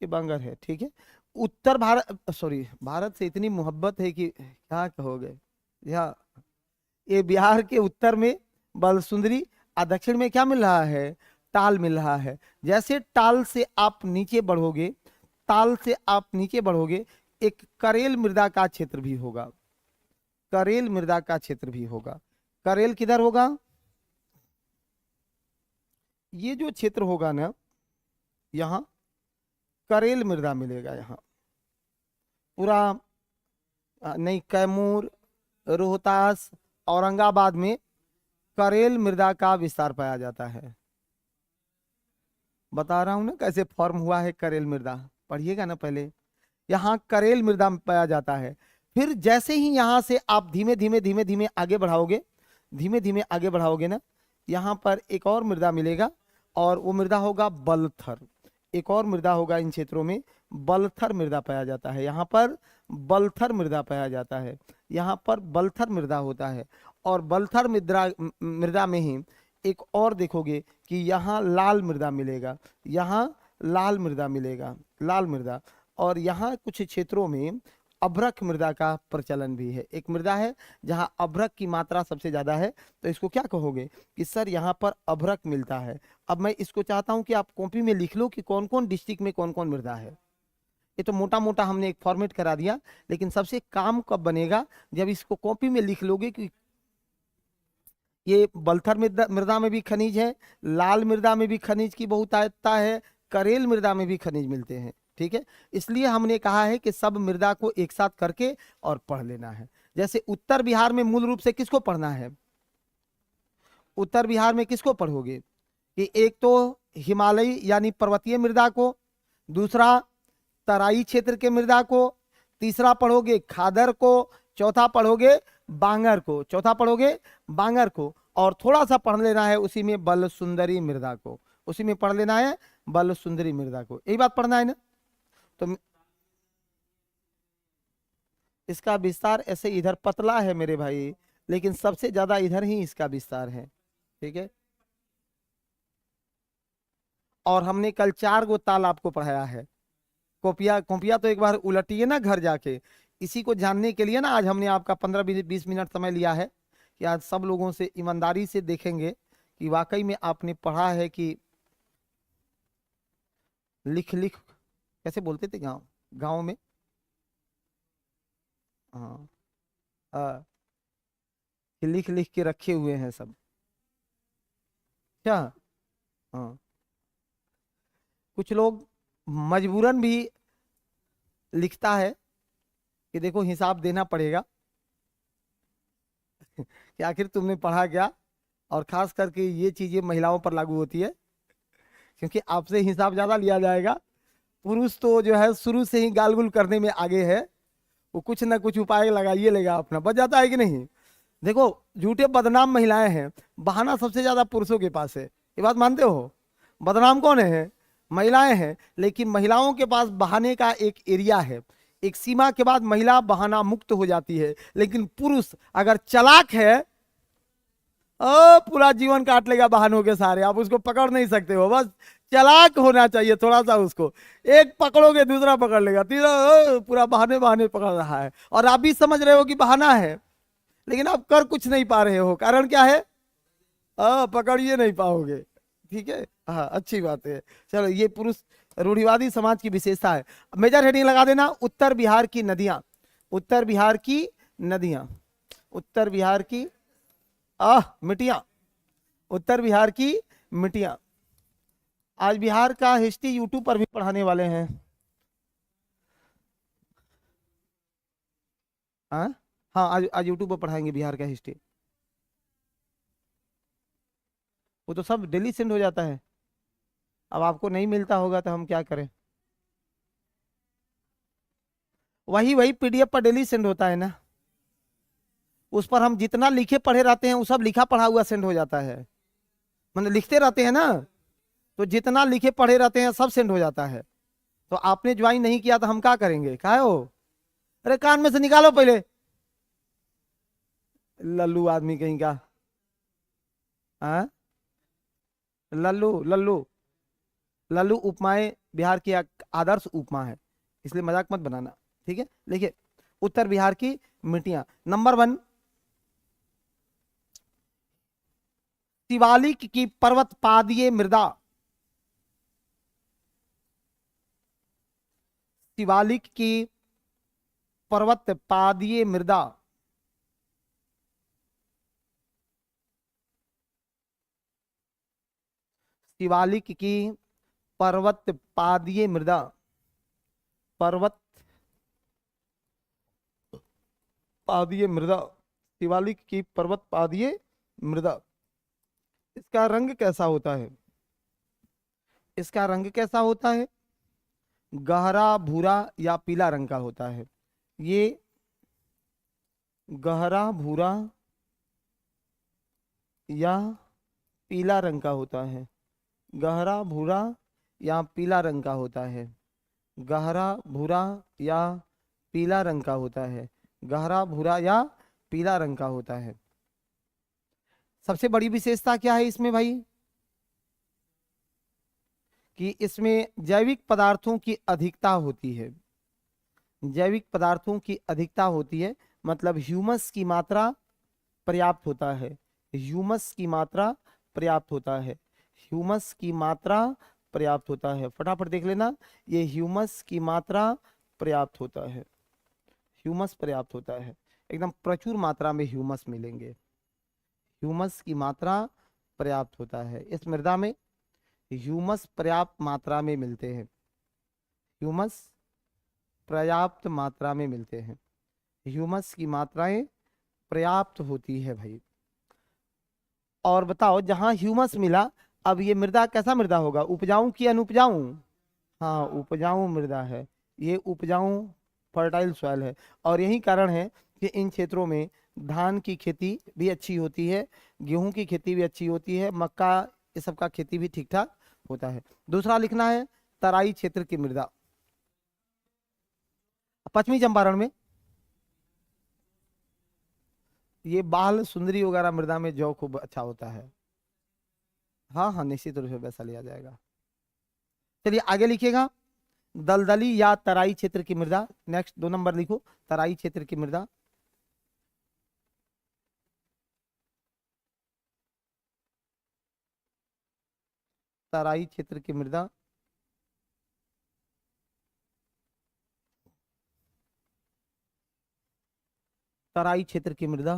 ये बांगर है, ठीक है। उत्तर भारत, सॉरी, भारत से इतनी मोहब्बत है कि क्या कहोगे। यहाँ ये बिहार के उत्तर में बलसुंदरी और दक्षिण में क्या मिल रहा है? टाल मिल रहा है। जैसे टाल से आप नीचे बढ़ोगे, ताल से आप नीचे बढ़ोगे, एक करेल मृदा का क्षेत्र भी होगा, करेल मृदा का क्षेत्र भी होगा। करेल किधर होगा? ये जो क्षेत्र होगा ना, यहाँ करेल मृदा मिलेगा। यहाँ पूरा नहीं, कैमूर, रोहतास, औरंगाबाद में करेल मृदा का विस्तार पाया जाता है। बता रहा हूं ना कैसे फॉर्म हुआ है करेल मृदा, पढ़िएगा ना पहले। यहाँ करेल मृदा पाया जाता है। फिर जैसे ही यहाँ से आप धीमे धीमे धीमे धीमे आगे बढ़ाओगे, धीमे धीमे आगे बढ़ाओगे ना, यहाँ पर एक और मृदा मिलेगा, और वो मृदा होगा बलथर। एक और मृदा होगा इन क्षेत्रों में, बलथर मृदा पाया जाता है। यहाँ पर बलथर मृदा पाया जाता है, यहाँ पर बलथर मृदा होता है। और बलथर मृदा में ही एक और देखोगे कि यहाँ लाल मृदा मिलेगा, यहाँ लाल मृदा मिलेगा, लाल मृदा। और यहाँ कुछ क्षेत्रों में अभ्रक मृदा का प्रचलन भी है। एक मृदा है जहाँ अभ्रक की मात्रा सबसे ज्यादा है, तो इसको क्या कहोगे कि सर यहाँ पर अभ्रक मिलता है। अब मैं इसको चाहता हूं कि आप कॉपी में लिख लो कि कौन कौन डिस्ट्रिक्ट में कौन कौन मृदा है। ये तो मोटा मोटा हमने एक फॉर्मेट करा दिया, लेकिन सबसे काम कब बनेगा, जब इसको कॉपी में लिख लोगे कि ये बलथर मृदा में भी खनिज है, लाल मृदा में भी खनिज की बहुतायतता है, करेल मृदा में भी खनिज मिलते हैं, ठीक है। इसलिए हमने कहा है कि सब मृदा को एक साथ करके और पढ़ लेना है। जैसे उत्तर बिहार में मूल रूप से किसको पढ़ना है? उत्तर बिहार में किसको पढ़ोगे कि एक तो हिमालयी यानी पर्वतीय मृदा को, दूसरा तराई क्षेत्र के मृदा को, तीसरा पढ़ोगे खादर को, चौथा पढ़ोगे बांगर को, चौथा पढ़ोगे बांगर को, और थोड़ा सा पढ़ लेना है उसी में बल सुंदरी मृदा को, उसी में पढ़ लेना है बल सुंदरी मृदा को। यही बात पढ़ना है ना। तो इसका विस्तार ऐसे इधर पतला है मेरे भाई, लेकिन सबसे ज्यादा इधर ही इसका विस्तार है, ठीक है। और हमने कल 4 गो ताल आपको पढ़ाया है। कॉपिया कॉपिया तो एक बार उलटिए ना घर जाके। इसी को जानने के लिए ना आज हमने आपका 15-20 मिनट समय लिया है कि आज सब लोगों से ईमानदारी से देखेंगे कि वाकई में आपने पढ़ा है कि लिख लिख, कैसे बोलते थे गांव गांव में, हाँ, कि लिख लिख के रखे हुए हैं सब। क्या? हाँ, कुछ लोग मजबूरन भी लिखता है कि देखो हिसाब देना पड़ेगा कि आखिर तुमने पढ़ा क्या। और खास करके ये चीजें महिलाओं पर लागू होती है, क्योंकि आपसे हिसाब ज्यादा लिया जाएगा। पुरुष तो जो है शुरू से ही गालगुल करने में आगे है, वो कुछ ना कुछ उपाय लगाइए लेगा, अपना बच जाता है कि नहीं। देखो, झूठे बदनाम महिलाएं हैं, बहाना सबसे ज्यादा पुरुषों के पास है, ये बात मानते हो। बदनाम कौन है? महिलाएं हैं। लेकिन महिलाओं के पास बहाने का एक एरिया है, एक सीमा के बाद महिला बहाना मुक्त हो जाती है। लेकिन पुरुष अगर चालाक है, पूरा जीवन काट लेगा बहानों के सारे, आप उसको पकड़ नहीं सकते हो। बस चालाक होना चाहिए थोड़ा सा उसको, एक पकड़ोगे दूसरा पकड़ लेगा, तीसरा पूरा बहाने बहाने पकड़ रहा है, और आप भी समझ रहे हो कि बहाना है, लेकिन आप कर कुछ नहीं पा रहे हो। कारण क्या है? पकड़िए नहीं पाओगे। ठीक है, हाँ, अच्छी बात है। चलो, ये पुरुष रूढ़िवादी समाज की विशेषता है। मेजर हेडिंग लगा देना, उत्तर बिहार की नदियां। उत्तर बिहार की नदियां, उत्तर बिहार की मिट्टियां, उत्तर बिहार की मिट्टियां। आज बिहार का हिस्ट्री यूट्यूब पर भी पढ़ाने वाले हैं। हाँ, हाँ, आज आज यूट्यूब पर पढ़ाएंगे बिहार का हिस्ट्री। वो तो सब डेली सेंड हो जाता है। अब आपको नहीं मिलता होगा तो हम क्या करें। वही वही पीडीएफ पर डेली सेंड होता है ना, उस पर हम जितना लिखे पढ़े रहते हैं वो सब लिखा पढ़ा हुआ सेंड हो जाता है। मतलब लिखते रहते हैं ना, तो जितना लिखे पढ़े रहते हैं सब सेंड हो जाता है। तो आपने ज्वाइन नहीं किया तो हम क्या करेंगे, काहे हो? अरे कान में से निकालो पहले, लल्लू आदमी कहीं का। हाँ, लल्लू लल्लू लल्लू उपमाएं बिहार की आदर्श उपमा है, इसलिए मजाक मत बनाना। ठीक है, देखिए, उत्तर बिहार की मिट्टियां। नंबर 1, शिवालिक की पर्वत पादीय मृदा। शिवालिक की पर्वत पादीय मृदा। शिवालिक की पर्वत पादीय मृदा। पर्वत पादीय मृदा, शिवालिक की पर्वत पादीय मृदा। इसका रंग कैसा होता है? इसका रंग कैसा होता है? गहरा भूरा या पीला रंग का होता है। ये गहरा भूरा या पीला रंग का होता है। गहरा भूरा या पीला रंग का होता है। गहरा भूरा या पीला रंग का होता है। गहरा भूरा या पीला रंग का होता है। सबसे बड़ी विशेषता क्या है इसमें भाई? कि इसमें जैविक पदार्थों की अधिकता होती है। जैविक पदार्थों की अधिकता होती है, मतलब ह्यूमस की मात्रा पर्याप्त होता है। ह्यूमस की मात्रा पर्याप्त होता है। ह्यूमस की मात्रा पर्याप्त होता है, फटाफट देख लेना। ये ह्यूमस की मात्रा पर्याप्त होता है। ह्यूमस पर्याप्त होता है, एकदम प्रचुर मात्रा में ह्यूमस मिलेंगे। ह्यूमस की मात्रा पर्याप्त होता है इस मृदा में। ह्यूमस पर्याप्त मात्रा में मिलते हैं। ह्यूमस पर्याप्त मात्रा में मिलते हैं। ह्यूमस की मात्राएं पर्याप्त होती है भाई। और बताओ, जहां ह्यूमस मिला, अब ये मृदा कैसा मृदा होगा? उपजाऊ की अनुपजाऊ? हाँ, उपजाऊ मृदा है। ये उपजाऊ फर्टाइल सॉइल है। और यही कारण है कि इन क्षेत्रों में धान की खेती भी अच्छी होती है, गेहूं की खेती भी अच्छी होती है, मक्का, ये सब का खेती भी ठीक ठाक होता है। दूसरा लिखना है, तराई क्षेत्र की मृदा। पश्चिमी चंपारण में ये बाल सुंदरी वगैरह मृदा में जौ खूब अच्छा होता है। हाँ हाँ, निश्चित रूप से वैसा लिया जाएगा। चलिए आगे लिखिएगा, दलदली या तराई क्षेत्र की मृदा। नेक्स्ट 2 नंबर लिखो, तराई क्षेत्र की मृदा। तराई क्षेत्र की मृदा। तराई क्षेत्र की मृदा।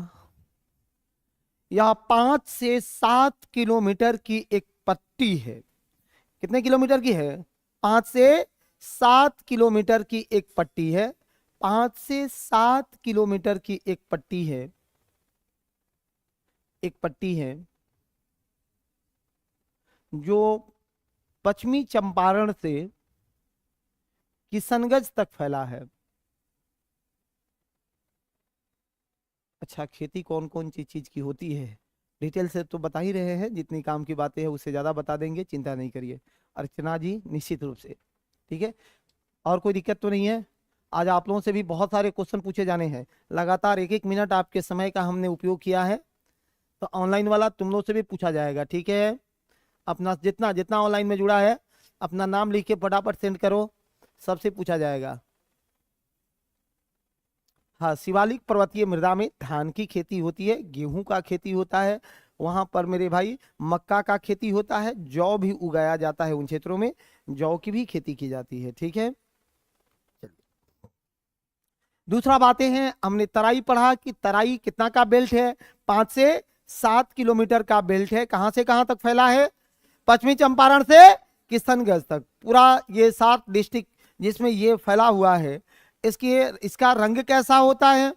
यह 5 से 7 किलोमीटर की एक पट्टी है। कितने किलोमीटर की है? 5 से 7 किलोमीटर की एक पट्टी है। 5 से 7 किलोमीटर की एक पट्टी है, एक पट्टी है जो पश्चिमी चंपारण से किशनगंज तक फैला है। अच्छा, खेती कौन कौन सी चीज की होती है डिटेल से तो बता ही रहे हैं, जितनी काम की बातें हैं उससे ज्यादा बता देंगे, चिंता नहीं करिए अर्चना जी, निश्चित रूप से। ठीक है, और कोई दिक्कत तो नहीं है? आज आप लोगों से भी बहुत सारे क्वेश्चन पूछे जाने हैं, लगातार 1-1 मिनट आपके समय का हमने उपयोग किया है, तो ऑनलाइन वाला तुम लोग से भी पूछा जाएगा। ठीक है, अपना जितना जितना ऑनलाइन में जुड़ा है अपना नाम लिख के फटाफट सेंड करो, सबसे पूछा जाएगा। हाँ, शिवालिक पर्वतीय मृदा में धान की खेती होती है, गेहूं का खेती होता है, वहां पर मेरे भाई मक्का का खेती होता है, जौ भी उगाया जाता है, उन क्षेत्रों में जौ की भी खेती की जाती है। ठीक है, दूसरा बातें हैं, हमने तराई पढ़ा कि तराई कितना का बेल्ट है? 5 से 7 किलोमीटर का बेल्ट है। कहां से कहां तक फैला है? पश्चिमी चंपारण से किशनगंज तक, पूरा ये 7 डिस्ट्रिक्ट जिसमें ये फैला हुआ है। इसका रंग कैसा होता है?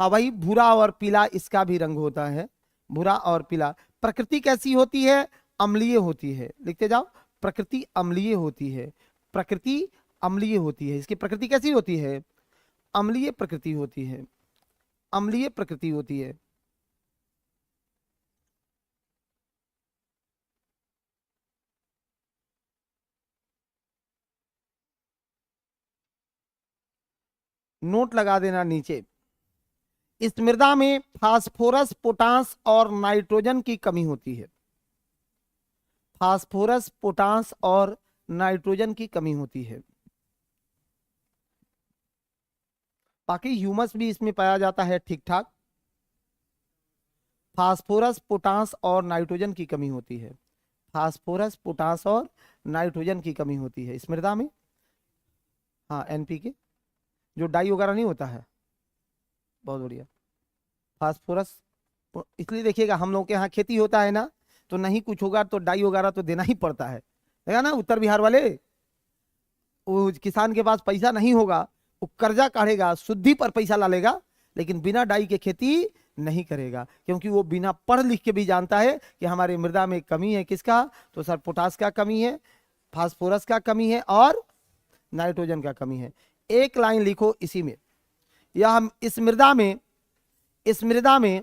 हाँ भाई, भूरा और पीला इसका भी रंग होता है, भूरा और पीला। प्रकृति कैसी होती है? अम्लीय होती है, लिखते जाओ, प्रकृति अम्लीय होती है, प्रकृति अम्लीय होती है। इसकी प्रकृति कैसी होती है? अम्लीय प्रकृति होती है, अम्लीय प्रकृति होती है। नोट लगा देना नीचे। इस मृदा में फास्फोरस, पोटास और नाइट्रोजन की कमी होती है, फास्फोरस, पोटास और नाइट्रोजन की कमी होती है। बाकी ह्यूमस भी इसमें पाया जाता है ठीक ठाक। फास्फोरस, पोटास और नाइट्रोजन की कमी होती है, फास्फोरस, पोटास और नाइट्रोजन की कमी होती है इस मृदा में। हाँ, एनपीके जो डाई वगैरह नहीं होता है, बहुत बढ़िया। फास्फोरस, इसलिए देखिएगा हम लोग के यहाँ खेती होता है ना, तो नहीं कुछ होगा तो डाई वगैरह तो देना ही पड़ता है, देखा ना उत्तर बिहार वाले, वो किसान के पास पैसा नहीं होगा, वो कर्जा काढ़ेगा, शुद्धि पर पैसा ला लेगा, लेकिन बिना डाई के खेती नहीं करेगा, क्योंकि वो बिना पढ़ लिख के भी जानता है कि हमारे मृदा में कमी है किसका? तो सर पोटास का कमी है, फास्फोरस का कमी है और नाइट्रोजन का कमी है। एक लाइन लिखो इसी में, या हम इस मृदा में, इस मृदा में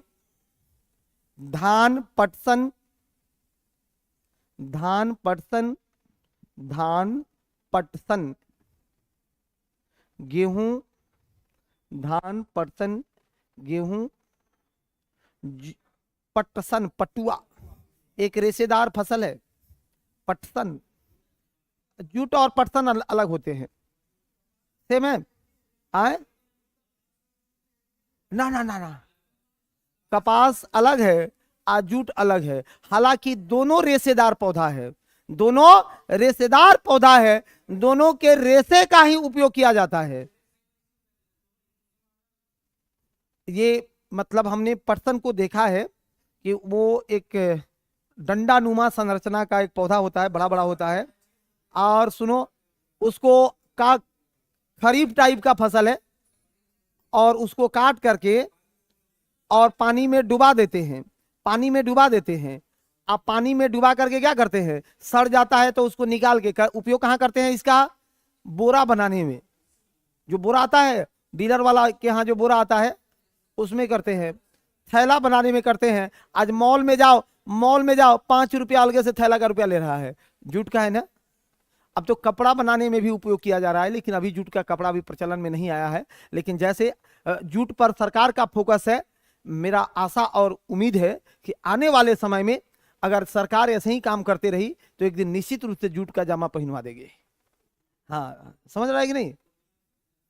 धान, पटसन, धान, पटसन, धान, पटसन, गेहूं, धान, पटसन, गेहूं, पटसन, पटुआ एक रेशेदार फसल है। पटसन, जूट और पटसन अलग होते हैं, सेम है? आए ना ना ना ना, कपास अलग है और जूट अलग है, हालांकि दोनों रेशेदार पौधा है, दोनों रेशेदार पौधा है, दोनों के रेशे का ही उपयोग किया जाता है। ये मतलब हमने पटसन को देखा है कि वो एक डंडा नुमा संरचना का एक पौधा होता है, बड़ा बड़ा होता है, और सुनो उसको का खरीफ टाइप का फसल है, और उसको काट करके और पानी में डुबा देते हैं, पानी में डुबा देते हैं। आप पानी में डुबा करके क्या करते हैं? सड़ जाता है तो उसको निकाल के उपयोग कहाँ करते हैं इसका? बोरा बनाने में, जो बोरा आता है डीलर वाला के यहाँ जो बोरा आता है उसमें करते हैं, थैला बनाने में करते हैं। आज मॉल में जाओ, मॉल में जाओ, 5 रुपया अलग से थैला का रुपया ले रहा है, जूट का है ना। अब तो कपड़ा बनाने में भी उपयोग किया जा रहा है, लेकिन अभी जूट का कपड़ा भी प्रचलन में नहीं आया है। लेकिन जैसे जूट पर सरकार का फोकस है, मेरा आशा और उम्मीद है कि आने वाले समय में अगर सरकार ऐसे ही काम करते रही तो एक दिन निश्चित रूप से जूट का जामा पहनवा देंगे। हाँ, समझ रहा है कि नहीं?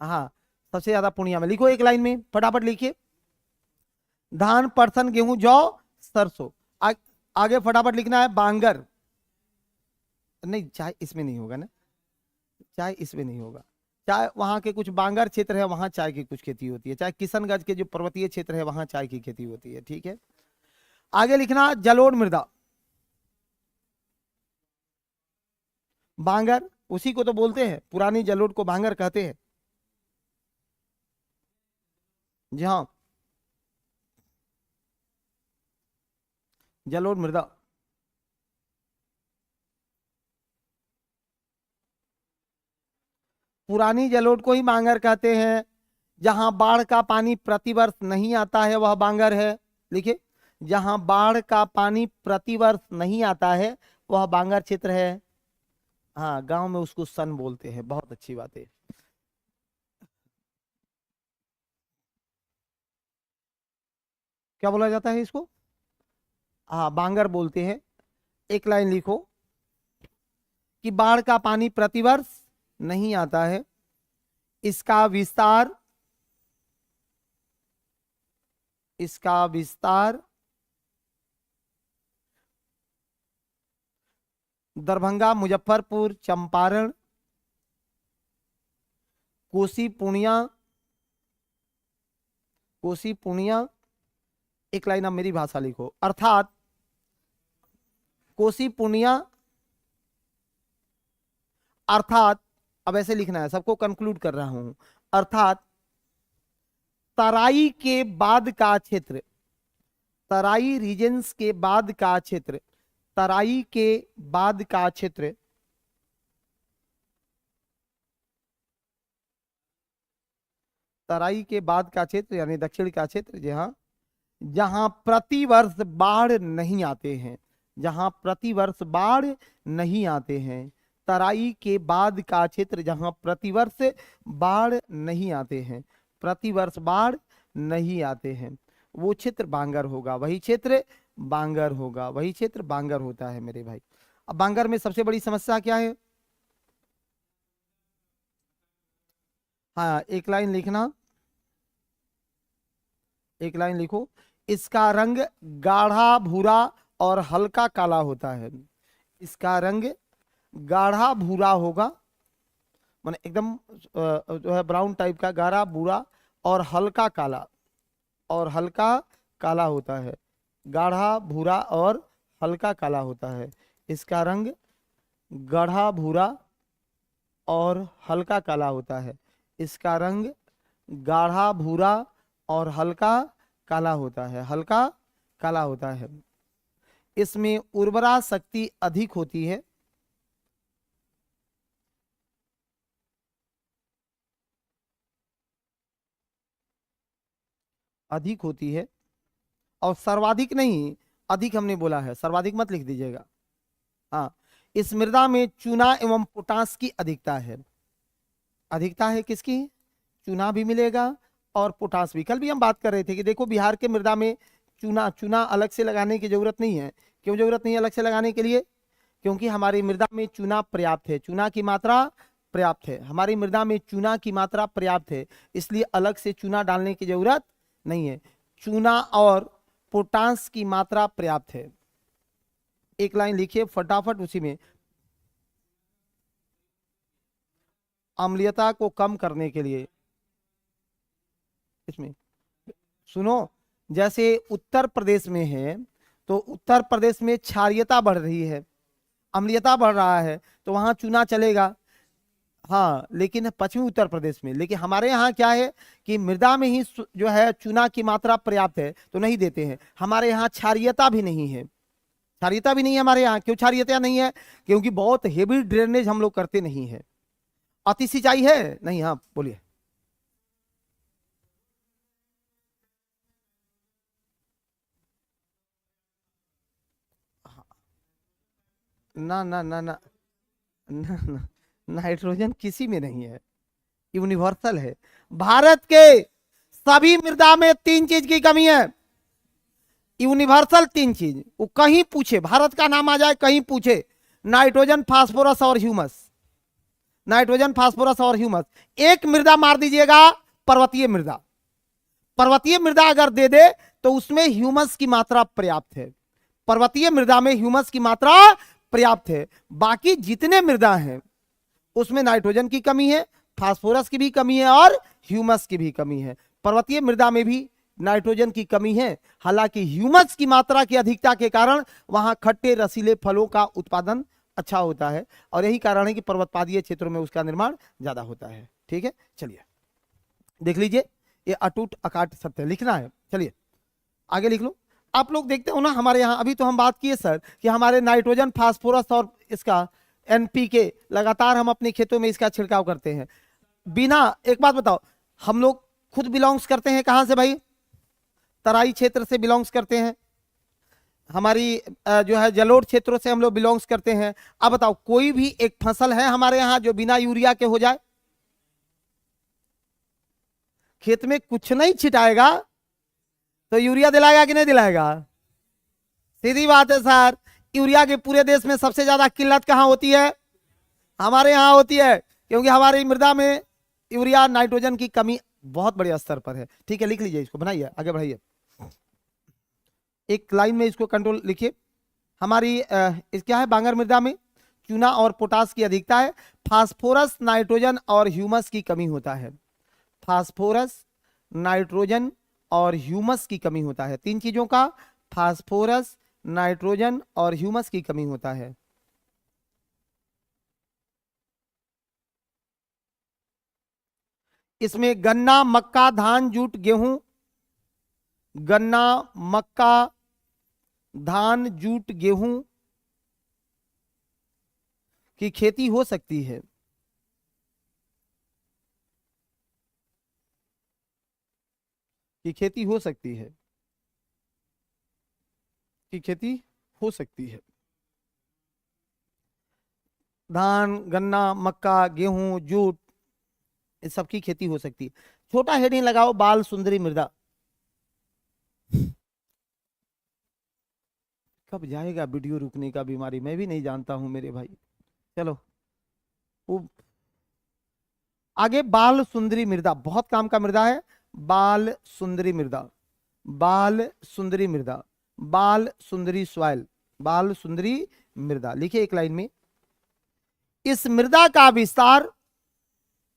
हाँ, सबसे ज्यादा पूर्णिया में। लिखो एक लाइन में, फटाफट लिखिए, धान, पटसन, गेहूं, जौ, सरसों। आगे फटाफट लिखना है, बांगर। नहीं, चाय इसमें नहीं होगा ना, चाय इसमें नहीं होगा, चाहे वहां के कुछ बांगर क्षेत्र है वहां चाय की कुछ खेती होती है, चाहे किशनगंज के जो पर्वतीय क्षेत्र है वहां चाय की खेती होती है। ठीक है, आगे लिखना जलोढ़ मृदा। बांगर उसी को तो बोलते हैं, पुरानी जलोढ़ को बांगर कहते हैं। जी हाँ, जलोढ़ मृदा। पुरानी जलोढ़ को ही बांगर कहते हैं। जहां बाढ़ का पानी प्रतिवर्ष नहीं आता है वह बांगर है। लिखिए, जहां बाढ़ का पानी प्रतिवर्ष नहीं आता है वह बांगर क्षेत्र है। हाँ, गांव में उसको सन बोलते हैं। बहुत अच्छी बात है। क्या बोला जाता है इसको? हाँ, बांगर बोलते हैं। एक लाइन लिखो कि बाढ़ का पानी प्रतिवर्ष नहीं आता है, इसका विस्तार दरभंगा, मुजफ्फरपुर, चंपारण, कोसी पूर्णिया। एक लाइन अब मेरी भाषा लिखो, अर्थात कोसी पूर्णिया, अर्थात अब ऐसे लिखना है, सबको कंक्लूड कर रहा हूं। अर्थात तराई के बाद का क्षेत्र, तराई रीजन्स के बाद का क्षेत्र, तराई के बाद का क्षेत्र तराई के बाद का क्षेत्र यानी दक्षिण का क्षेत्र, जी हाँ, जहां प्रतिवर्ष बाढ़ नहीं आते हैं, जहां प्रतिवर्ष बाढ़ नहीं आते हैं। तराई के बाद का क्षेत्र जहां प्रतिवर्ष बाढ़ नहीं आते हैं, प्रतिवर्ष बाढ़ नहीं आते हैं, वो क्षेत्र बांगर होगा, वही क्षेत्र बांगर होगा, वही क्षेत्र बांगर होता है मेरे भाई। अब बांगर में सबसे बड़ी समस्या क्या है? हाँ, एक लाइन लिखना, एक लाइन लिखो, इसका रंग गाढ़ा भूरा और हल्का काला होता है। इसका रंग गाढ़ा भूरा होगा, माने एकदम जो है ब्राउन टाइप का, गाढ़ा भूरा और हल्का काला, और हल्का काला होता है। गाढ़ा भूरा और हल्का काला होता है। इसका रंग गाढ़ा भूरा और हल्का काला होता है। इसका रंग गाढ़ा भूरा और हल्का काला होता है, हल्का काला होता है। इसमें उर्वरा शक्ति अधिक होती है। अधिक होती है, और सर्वाधिक नहीं, अधिक हमने बोला है, सर्वाधिक मत लिख दीजिएगा। हाँ, इस मृदा में चूना एवं पोटास की अधिकता है। अधिकता है किसकी? चूना भी मिलेगा और पोटास भी। कल भी हम बात कर रहे थे कि देखो बिहार के मृदा में चूना अलग से लगाने की जरूरत नहीं है। क्यों जरूरत नहीं है अलग से लगाने के लिए? क्योंकि हमारी मृदा में चूना पर्याप्त है, चूना की मात्रा पर्याप्त है, हमारी मृदा में चूना की मात्रा पर्याप्त है, इसलिए अलग से चूना डालने की जरूरत नहीं है। चूना और पोटास की मात्रा पर्याप्त है। एक लाइन लिखिए फटाफट उसी में, अम्लीयता को कम करने के लिए। इसमें सुनो, जैसे उत्तर प्रदेश में है तो उत्तर प्रदेश में क्षारीयता बढ़ रही है, अम्लीयता बढ़ रहा है, तो वहां चूना चलेगा। हाँ, लेकिन पश्चिमी उत्तर प्रदेश में, लेकिन हमारे यहाँ क्या है कि मृदा में ही जो है चूना की मात्रा पर्याप्त है तो नहीं देते हैं। हमारे यहाँ क्षारीयता भी नहीं है, क्षारीयता भी नहीं है हमारे यहाँ। क्यों क्षारीयता नहीं है? क्योंकि बहुत हेवी ड्रेनेज हम लोग करते नहीं है। अति सिंचाई है नहीं? हाँ बोलिए। ना ना ना ना ना ना, नाइट्रोजन किसी में नहीं है, यूनिवर्सल है। भारत के सभी मृदा में तीन चीज की कमी है, यूनिवर्सल तीन चीज। वो कहीं पूछे, भारत का नाम आ जाए कहीं पूछे, नाइट्रोजन, फास्फोरस और ह्यूमस। नाइट्रोजन, फास्फोरस और ह्यूमस। एक मृदा मार दीजिएगा, पर्वतीय मृदा। पर्वतीय मृदा अगर दे दे तो उसमें ह्यूमस की मात्रा पर्याप्त है, पर्वतीय मृदा में ह्यूमस की मात्रा पर्याप्त है। बाकी जितने मृदा हैं उसमें नाइट्रोजन की कमी है, फास्फोरस की भी कमी है और ह्यूमस की भी कमी है। पर्वतीय मृदा में भी नाइट्रोजन की कमी है, हालांकि ह्यूमस की मात्रा की अधिकता के कारण वहां खट्टे रसीले फलों का उत्पादन अच्छा होता है, और यही कारण है कि पर्वतपादीय क्षेत्रों में उसका निर्माण ज्यादा होता है। ठीक है, चलिए देख लीजिए, ये अटूट अकाट सत्य लिखना है। चलिए आगे लिख लो। आप लोग देखते हो ना, हमारे यहाँ अभी तो हम बात किए सर कि हमारे नाइट्रोजन, फास्फोरस और इसका एनपीके लगातार हम अपने खेतों में इसका छिड़काव करते हैं बिना, एक बात बताओ, हम लोग खुद बिलोंग्स करते हैं कहां से भाई? तराई क्षेत्र से बिलोंग्स करते हैं, हमारी जो है जलोढ़ क्षेत्रों से हम लोग बिलोंग्स करते हैं। अब बताओ, कोई भी एक फसल है हमारे यहाँ जो बिना यूरिया के हो जाए? खेत में कुछ नहीं छिटाएगा तो यूरिया दिलाएगा कि नहीं दिलाएगा? सीधी बात है सर, यूरिया के पूरे देश में सबसे ज्यादा किल्लत कहां होती है? हमारे यहां होती है, क्योंकि हमारी मृदा में यूरिया नाइट्रोजन की कमी बहुत बड़े स्तर पर है। ठीक है, लिख लीजिए, इसको बनाइए, आगे बढ़ाइए, एक लाइन में इसको कंट्रोल लिखिए। हमारी क्या है, बांगर मृदा में चूना और पोटास की अधिकता है, फास्फोरस, नाइट्रोजन और ह्यूमस की कमी होता है। फास्फोरस, नाइट्रोजन और ह्यूमस की कमी होता है, तीन चीजों का, फास्फोरस, नाइट्रोजन और ह्यूमस की कमी होता है। इसमें गन्ना, मक्का, धान, जूट, गेहूं, गन्ना, मक्का, धान, जूट, गेहूं की खेती हो सकती है। की खेती हो सकती है, की खेती हो सकती है। धान, गन्ना, मक्का, गेहूं, जूट, इस सब की खेती हो सकती है। छोटा हेडिंग लगाओ, बाल सुंदरी मृदा। कब जाएगा वीडियो रुकने का बीमारी, मैं भी नहीं जानता हूं मेरे भाई। चलो आगे, बाल सुंदरी मृदा बहुत काम का मृदा है। बाल सुंदरी मृदा, बाल सुंदरी मृदा, बाल सुंदरी सॉइल, बाल सुंदरी मृदा लिखिए एक लाइन में। इस मृदा का विस्तार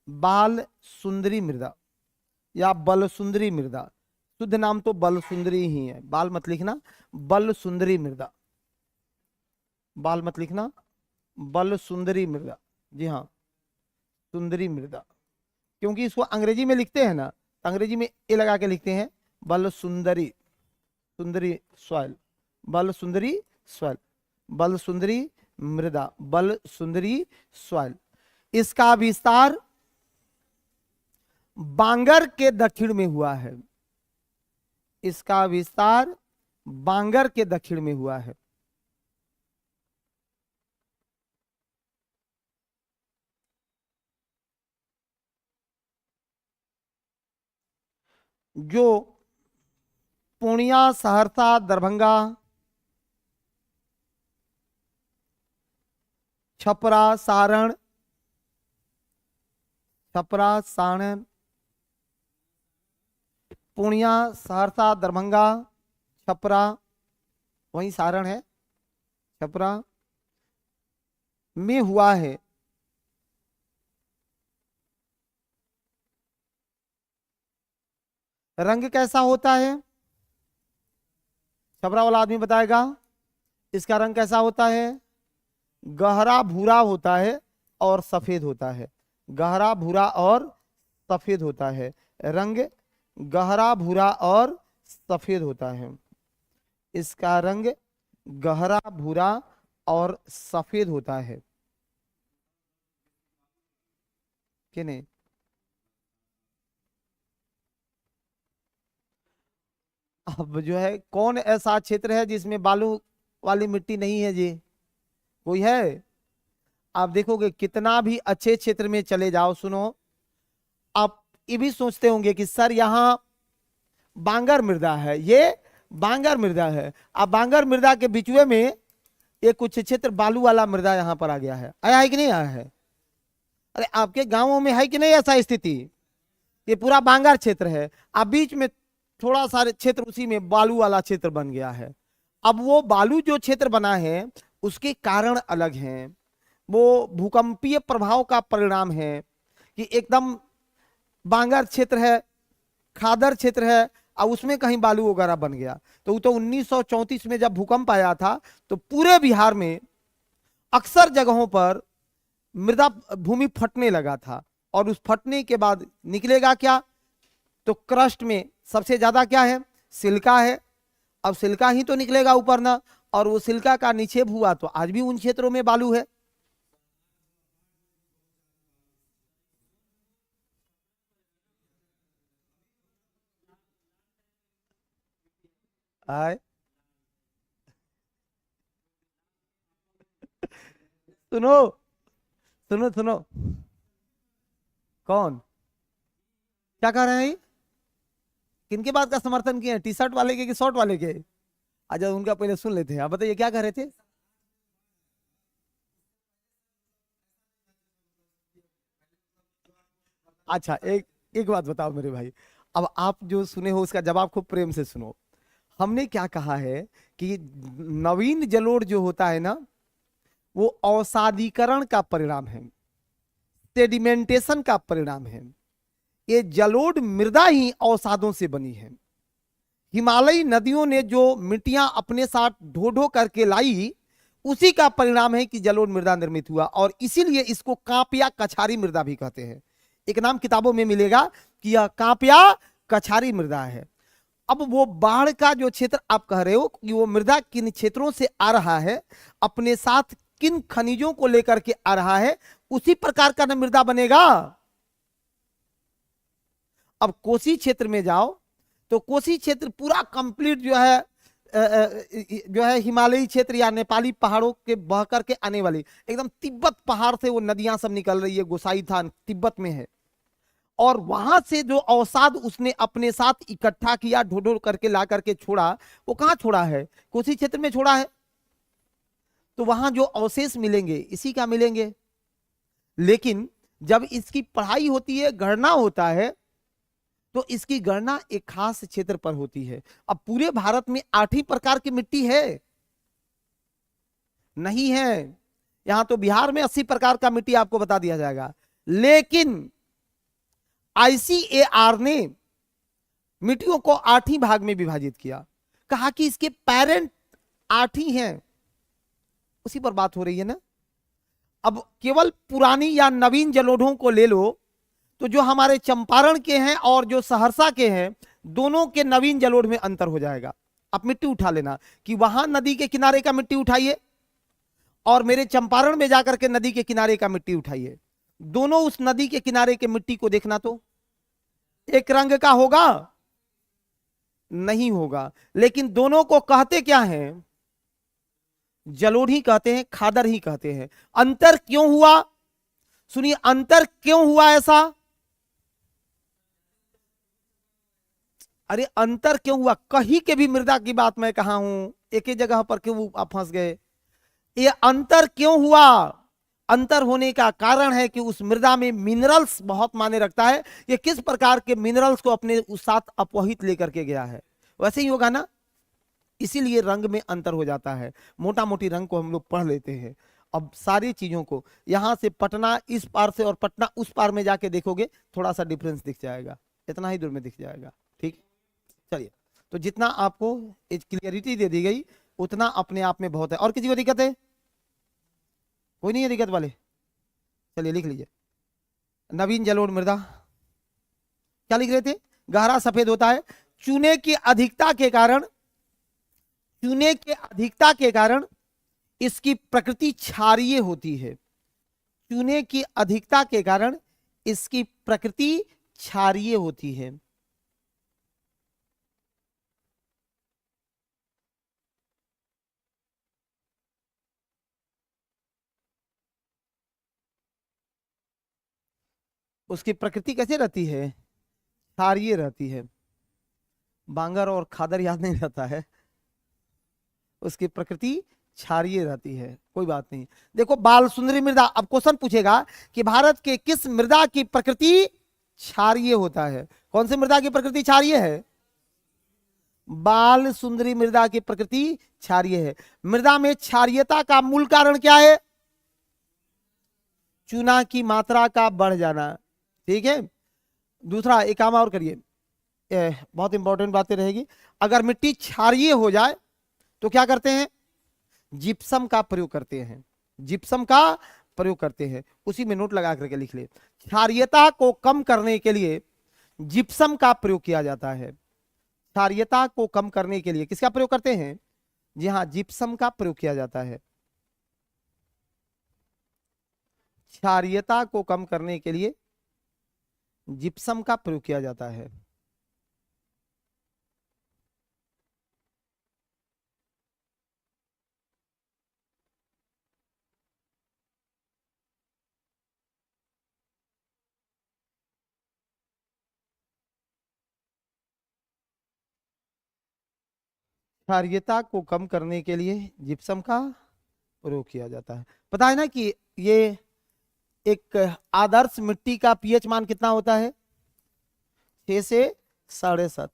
बाल सुंदरी मृदा या बल सुंदरी मृदा, शुद्ध नाम तो बल सुंदरी ही है, बाल मत लिखना, बल सुंदरी मृदा, बाल मत लिखना, बल सुंदरी मृदा, जी हाँ सुंदरी मृदा, क्योंकि इसको अंग्रेजी में लिखते हैं ना, अंग्रेजी में ए लगा के लिखते हैं, बल सुंदरी, सुंदरी सॉइल, बल सुंदरी सॉइल, बल सुंदरी मृदा, बल सुंदरी सॉइल। इसका विस्तार बांगर के दक्षिण में हुआ है, इसका विस्तार बांगर के दक्षिण में हुआ है। जो पूर्णिया, सहरसा, दरभंगा, छपरा, सारण, छपरा, सारण, पूर्णिया, सहरसा, दरभंगा, छपरा, वही सारण है, छपरा में हुआ है। रंग कैसा होता है? छपरा वाला आदमी बताएगा, इसका रंग कैसा होता है? गहरा भूरा होता है और सफेद होता है, गहरा भूरा और सफेद होता है, रंग गहरा भूरा और सफेद होता है, इसका रंग गहरा भूरा और सफेद होता है कि नहीं? अब जो है, कौन ऐसा क्षेत्र है जिसमें बालू वाली मिट्टी नहीं है जी? कोई है? आप देखोगे कितना भी अच्छे क्षेत्र में चले जाओ, सुनो, आप ये भी सोचते होंगे कि सर यहाँ बांगर मृदा है, ये बांगर मृदा है, अब बांगर मृदा के बिचवे में ये कुछ क्षेत्र बालू वाला मृदा यहाँ पर आ गया है, आया है कि नहीं आया है? अरे आपके गांवों में है कि नहीं ऐसा स्थिति? ये पूरा बांगर क्षेत्र है, अब बीच में थोड़ा सा क्षेत्र उसी में बालू वाला क्षेत्र बन गया है। अब वो बालू जो क्षेत्र बना है उसके कारण अलग हैं, वो भूकंपीय प्रभाव का परिणाम है, कि एकदम बांगर क्षेत्र है, खादर क्षेत्र है, और उसमें कहीं बालू वगैरह बन गया। तो वो तो 1934 में जब भूकंप आया था तो पूरे बिहार में अक्सर जगहों पर मृदा भूमि फटने लगा था। और उस फटने के बाद निकलेगा क्या, तो क्रस्ट में सबसे ज्यादा क्या है, सिलिका है। अब सिलिका ही तो निकलेगा ऊपर ना, और वो सिलिका का निक्षेप हुआ तो आज भी उन क्षेत्रों में बालू है। आए, सुनो सुनो सुनो, कौन क्या कह रहे हैं, किनके बात का समर्थन किए, टी शर्ट वाले के कि शॉर्ट वाले के? अच्छा, उनका पहले सुन लेते हैं। आप बताइए क्या कह रहे थे। अच्छा, एक एक बात बताओ मेरे भाई, अब आप जो सुने हो उसका जवाब खूब प्रेम से सुनो। हमने क्या कहा है कि नवीन जलोढ़ जो होता है ना, वो अवसादीकरण का परिणाम है, सेडिमेंटेशन का परिणाम है। ये जलोढ़ मृदा ही अवसादों से बनी है। हिमालयी नदियों ने जो मिट्टियां अपने साथ ढो ढो करके लाई, उसी का परिणाम है कि जलोढ़ मृदा निर्मित हुआ। और इसीलिए इसको कांप या कछारी मृदा भी कहते हैं। एक नाम किताबों में मिलेगा कि यह कांप या कछारी मृदा है। अब वो बाढ़ का जो क्षेत्र आप कह रहे हो कि वो मृदा किन क्षेत्रों से आ रहा है, अपने साथ किन खनिजों को लेकर के आ रहा है, उसी प्रकार का न मृदा बनेगा। अब कोसी क्षेत्र में जाओ तो कोसी क्षेत्र पूरा कंप्लीट जो है हिमालयी क्षेत्र या नेपाली पहाड़ों के बह करके आने वाली, एकदम तिब्बत पहाड़ से वो नदियां सब निकल रही है। गोसाई थान तिब्बत में है, और वहां से जो अवसाद उसने अपने साथ इकट्ठा किया, ढो ढो करके ला करके छोड़ा, वो कहां छोड़ा है, कोसी क्षेत्र में छोड़ा है। तो वहां जो अवशेष मिलेंगे इसी का मिलेंगे। लेकिन जब इसकी पढ़ाई होती है, गणना होता है, तो इसकी गणना एक खास क्षेत्र पर होती है। अब पूरे भारत में 8 ही प्रकार की मिट्टी है नहीं है। यहां तो बिहार में 80 प्रकार का मिट्टी आपको बता दिया जाएगा। लेकिन आईसीएआर ने मिट्टियों को 8 ही भाग में विभाजित किया, कहा कि इसके पेरेंट 8 ही हैं। उसी पर बात हो रही है ना। अब केवल पुरानी या नवीन जलोढ़ों को ले लो, तो जो हमारे चंपारण के हैं और जो सहरसा के हैं, दोनों के नवीन जलोढ़ में अंतर हो जाएगा। आप मिट्टी उठा लेना कि वहां नदी के किनारे का मिट्टी उठाइए और मेरे चंपारण में जाकर के नदी के किनारे का मिट्टी उठाइए। दोनों उस नदी के किनारे के मिट्टी को देखना, तो एक रंग का होगा नहीं होगा। लेकिन दोनों को कहते क्या है, जलोढ़ ही कहते हैं, खादर ही कहते हैं। अंतर क्यों हुआ, सुनिए, अंतर क्यों हुआ ऐसा। अरे अंतर क्यों हुआ, कहीं के भी मृदा की बात मैं कहा हूं, एक ही जगह पर क्यों आप फंस गए। ये अंतर क्यों हुआ, अंतर होने का कारण है कि उस मृदा में मिनरल्स बहुत मायने रखता है। ये किस प्रकार के मिनरल्स को अपने उस साथ अपवहित लेकर के गया है, वैसे ही होगा ना। इसीलिए रंग में अंतर हो जाता है। मोटा मोटी रंग को हम लोग पढ़ लेते हैं। अब सारी चीजों को यहां से पटना इस पार से और पटना उस पार में जाके देखोगे, थोड़ा सा डिफरेंस दिख जाएगा, इतना ही दूर में दिख जाएगा। ठीक, चलिए। तो जितना आपको क्लियरिटी दे दी गई उतना अपने आप में बहुत है। और किसी को दिक्कत है? कोई नहीं है दिक्कत वाले? चलिए लिख लीजिए। नवीन जलोढ़ मृदा क्या लिख रहे थे, गहरा सफेद होता है। चूने की अधिकता के कारण, चूने के अधिकता के कारण इसकी प्रकृति क्षारीय होती है। चूने की अधिकता के कारण इसकी प्रकृति क्षारीय होती है। उसकी प्रकृति कैसे रहती है, क्षारीय रहती है। बांगर और खादर याद नहीं रहता है, उसकी प्रकृति क्षारीय रहती है। कोई बात नहीं। देखो बाल सुंदरी मृदा, अब क्वेश्चन पूछेगा कि भारत के किस मृदा की प्रकृति क्षारीय होता है। कौन सी मृदा की प्रकृति क्षारीय है? बाल सुंदरी मृदा की प्रकृति क्षारीय है। मृदा में क्षारीयता का मूल कारण क्या है? चूना की मात्रा का बढ़ जाना। ठीक है। दूसरा एक काम और करिए, बहुत इंपॉर्टेंट बातें रहेगी। अगर मिट्टी क्षारीय हो जाए तो क्या करते हैं, जिप्सम का प्रयोग करते हैं, जिप्सम का प्रयोग करते हैं। उसी में नोट लगा करके लिख ले, क्षारीयता को कम करने के लिए जिप्सम का प्रयोग किया जाता है। क्षारीयता को कम करने के लिए किसका प्रयोग करते हैं, जी हाँ, जिप्सम का प्रयोग किया जाता है। क्षारीयता को कम करने के लिए जिप्सम का प्रयोग किया जाता है। क्षारीयता को कम करने के लिए जिप्सम का प्रयोग किया जाता है। पता है ना कि ये एक आदर्श मिट्टी का पीएच मान कितना होता है, 6 से 7.5,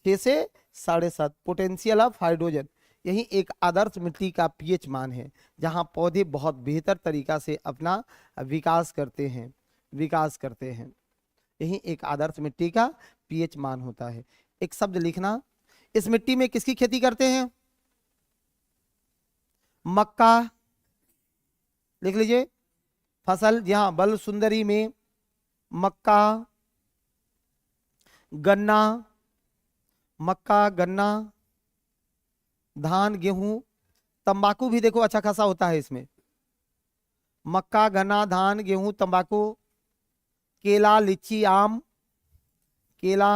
6 से 7.5 पोटेंशियल ऑफ हाइड्रोजन। यही एक आदर्श मिट्टी का पीएच मान है, जहां पौधे बहुत बेहतर तरीका से अपना विकास करते हैं, विकास करते हैं। यही एक आदर्श मिट्टी का पीएच मान होता है। एक शब्द लिखना, इस मिट्टी में किसकी खेती करते हैं, मक्का, लिख लीजिए फसल, जहां बल सुंदरी में मक्का, गन्ना, मक्का गन्ना, धान गेहूं, तंबाकू भी देखो अच्छा खासा होता है इसमें, मक्का गन्ना धान गेहूं तंबाकू, केला लीची आम, केला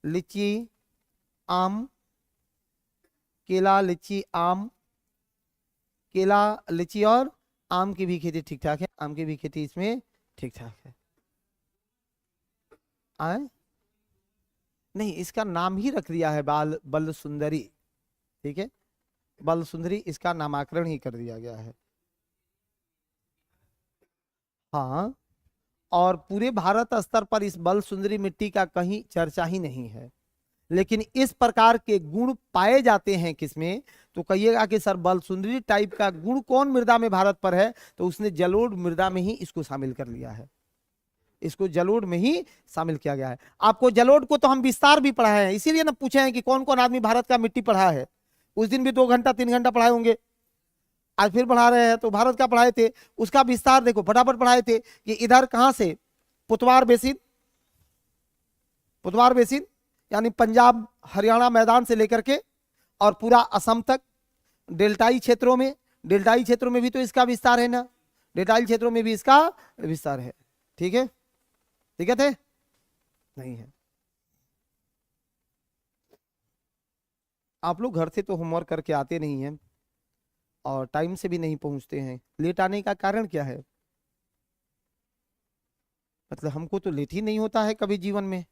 लीची आम, केला लीची आम, केला लीची और आम की भी खेती ठीक ठाक है, आम की भी खेती इसमें ठीक ठाक है। आए नहीं, इसका नाम ही रख दिया है बल सुंदरी, ठीक है, बल सुंदरी इसका नामकरण ही कर दिया गया है। हाँ, और पूरे भारत स्तर पर इस बल सुंदरी मिट्टी का कहीं चर्चा ही नहीं है। लेकिन इस प्रकार के गुण पाए जाते हैं किसमें, तो कहिएगा कि सर बल सुंदरी टाइप का गुण कौन मृदा में भारत पर है, तो उसने जलोढ़ मृदा में ही इसको शामिल कर लिया है, इसको जलोढ़ में ही शामिल किया गया है। आपको जलोढ़ को तो हम विस्तार भी पढ़ाए हैं, इसीलिए ना पूछे हैं कि कौन कौन आदमी भारत का मिट्टी पढ़ा है। उस दिन भी 2 घंटा 3 घंटा पढ़ाए होंगे, आज फिर पढ़ा रहे हैं। तो भारत का पढ़ाए थे, उसका विस्तार देखो फटाफट पढ़ाए थे कि इधर कहां से, पुतवार बेसिन, पुतवार बेसिन यानी पंजाब हरियाणा मैदान से लेकर के और पूरा असम तक, डेल्टाई क्षेत्रों में, डेल्टाई क्षेत्रों में भी तो इसका विस्तार है ना, डेल्टाई क्षेत्रों में भी इसका विस्तार है। ठीक है, ठीक है थे नहीं है। आप लोग घर से तो होमवर्क करके आते नहीं हैं और टाइम से भी नहीं पहुंचते हैं। लेट आने का कारण क्या है, मतलब हमको तो लेट ही नहीं होता है कभी जीवन में।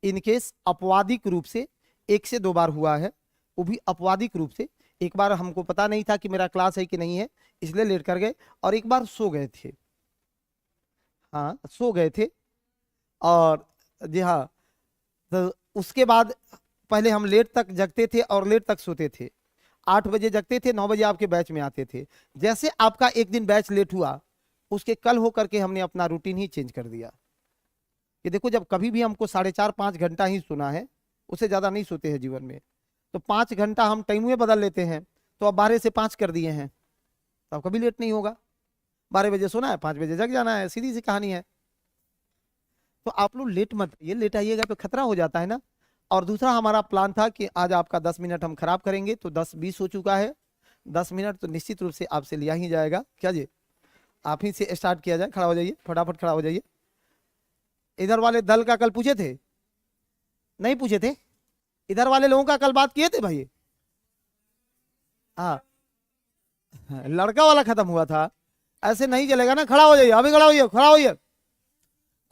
इनकेस अपवादिक रूप से 1 से 2 बार हुआ है, वो भी अपवादिक रूप से। एक बार हमको पता नहीं था कि मेरा क्लास है कि नहीं है, इसलिए लेट कर गए, और एक बार सो गए थे, हाँ सो गए थे। और जी हाँ, तो उसके बाद पहले हम लेट तक जगते थे और लेट तक सोते थे। 8 बजे जगते थे, 9 बजे आपके बैच में आते थे। जैसे आपका एक दिन बैच लेट हुआ, उसके कल होकर के हमने अपना रूटीन ही चेंज कर दिया कि देखो जब कभी भी हमको 4.5-5 घंटा ही सोना है, उससे ज्यादा नहीं सोते हैं जीवन में, तो 5 घंटा हम टाइम में बदल लेते हैं। तो अब 12 से 5 कर दिए हैं, तो अब कभी लेट नहीं होगा। 12 बजे सोना है, 5 बजे जग जाना है, सीधी सी कहानी है। तो आप लोग लेट मत, ये लेट आइएगा तो खतरा हो जाता है ना। और दूसरा हमारा प्लान था कि आज आपका 10 मिनट हम खराब करेंगे, तो 10-20 हो चुका है। 10 मिनट तो निश्चित रूप से आपसे लिया ही जाएगा। क्या जी, आप ही से स्टार्ट किया जाए। खड़ा हो जाइए, फटाफट खड़ा हो जाइए। इधर वाले दल का कल पूछे थे, नहीं पूछे थे? इधर वाले लोगों का कल बात किए थे भाई? हाँ, लड़का वाला खत्म हुआ था। ऐसे नहीं चलेगा ना, खड़ा हो जाइए, अभी खड़ा होइए, खड़ा होइए।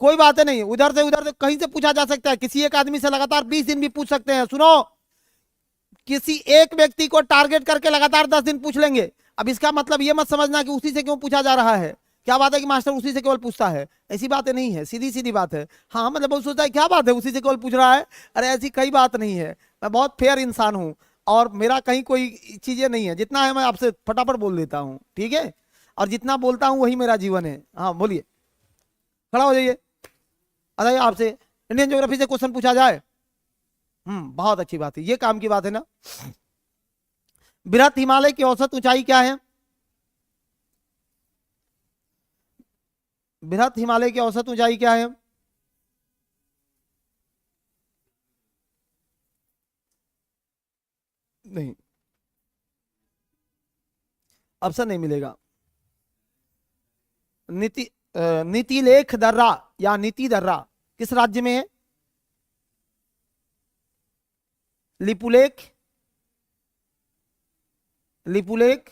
कोई बात नहीं, उधर से कहीं से पूछा जा सकता है, किसी एक आदमी से लगातार 20 दिन भी पूछ सकते हैं। सुनो, किसी एक व्यक्ति को टारगेट करके लगातार 10 दिन पूछ लेंगे। अब इसका मतलब ये मत समझना कि उसी से क्यों पूछा जा रहा है। क्या बात है कि मास्टर उसी से केवल पूछता है, ऐसी बातें नहीं है, सीधी सीधी बात है। हाँ मतलब वो सोचता है क्या बात है उसी से केवल पूछ रहा है, अरे ऐसी कई बात नहीं है। मैं बहुत फेयर इंसान हूँ और मेरा कहीं कोई चीजें नहीं है, जितना है मैं आपसे फटाफट बोल देता हूँ, ठीक है। और जितना बोलता हूँ वही मेरा जीवन है। हाँ बोलिए, खड़ा हो जाइए। बताइए आपसे इंडियन ज्योग्राफी से क्वेश्चन पूछा जाए, बहुत अच्छी बात है, ये काम की बात है ना। बृहत हिमालय की औसत ऊंचाई क्या है? बृहत हिमालय की औसत ऊंचाई क्या है? नहीं, ऑप्शन नहीं मिलेगा। नीति नीतिलेख दर्रा या नीति दर्रा किस राज्य में है? लिपुलेख, लिपुलेख,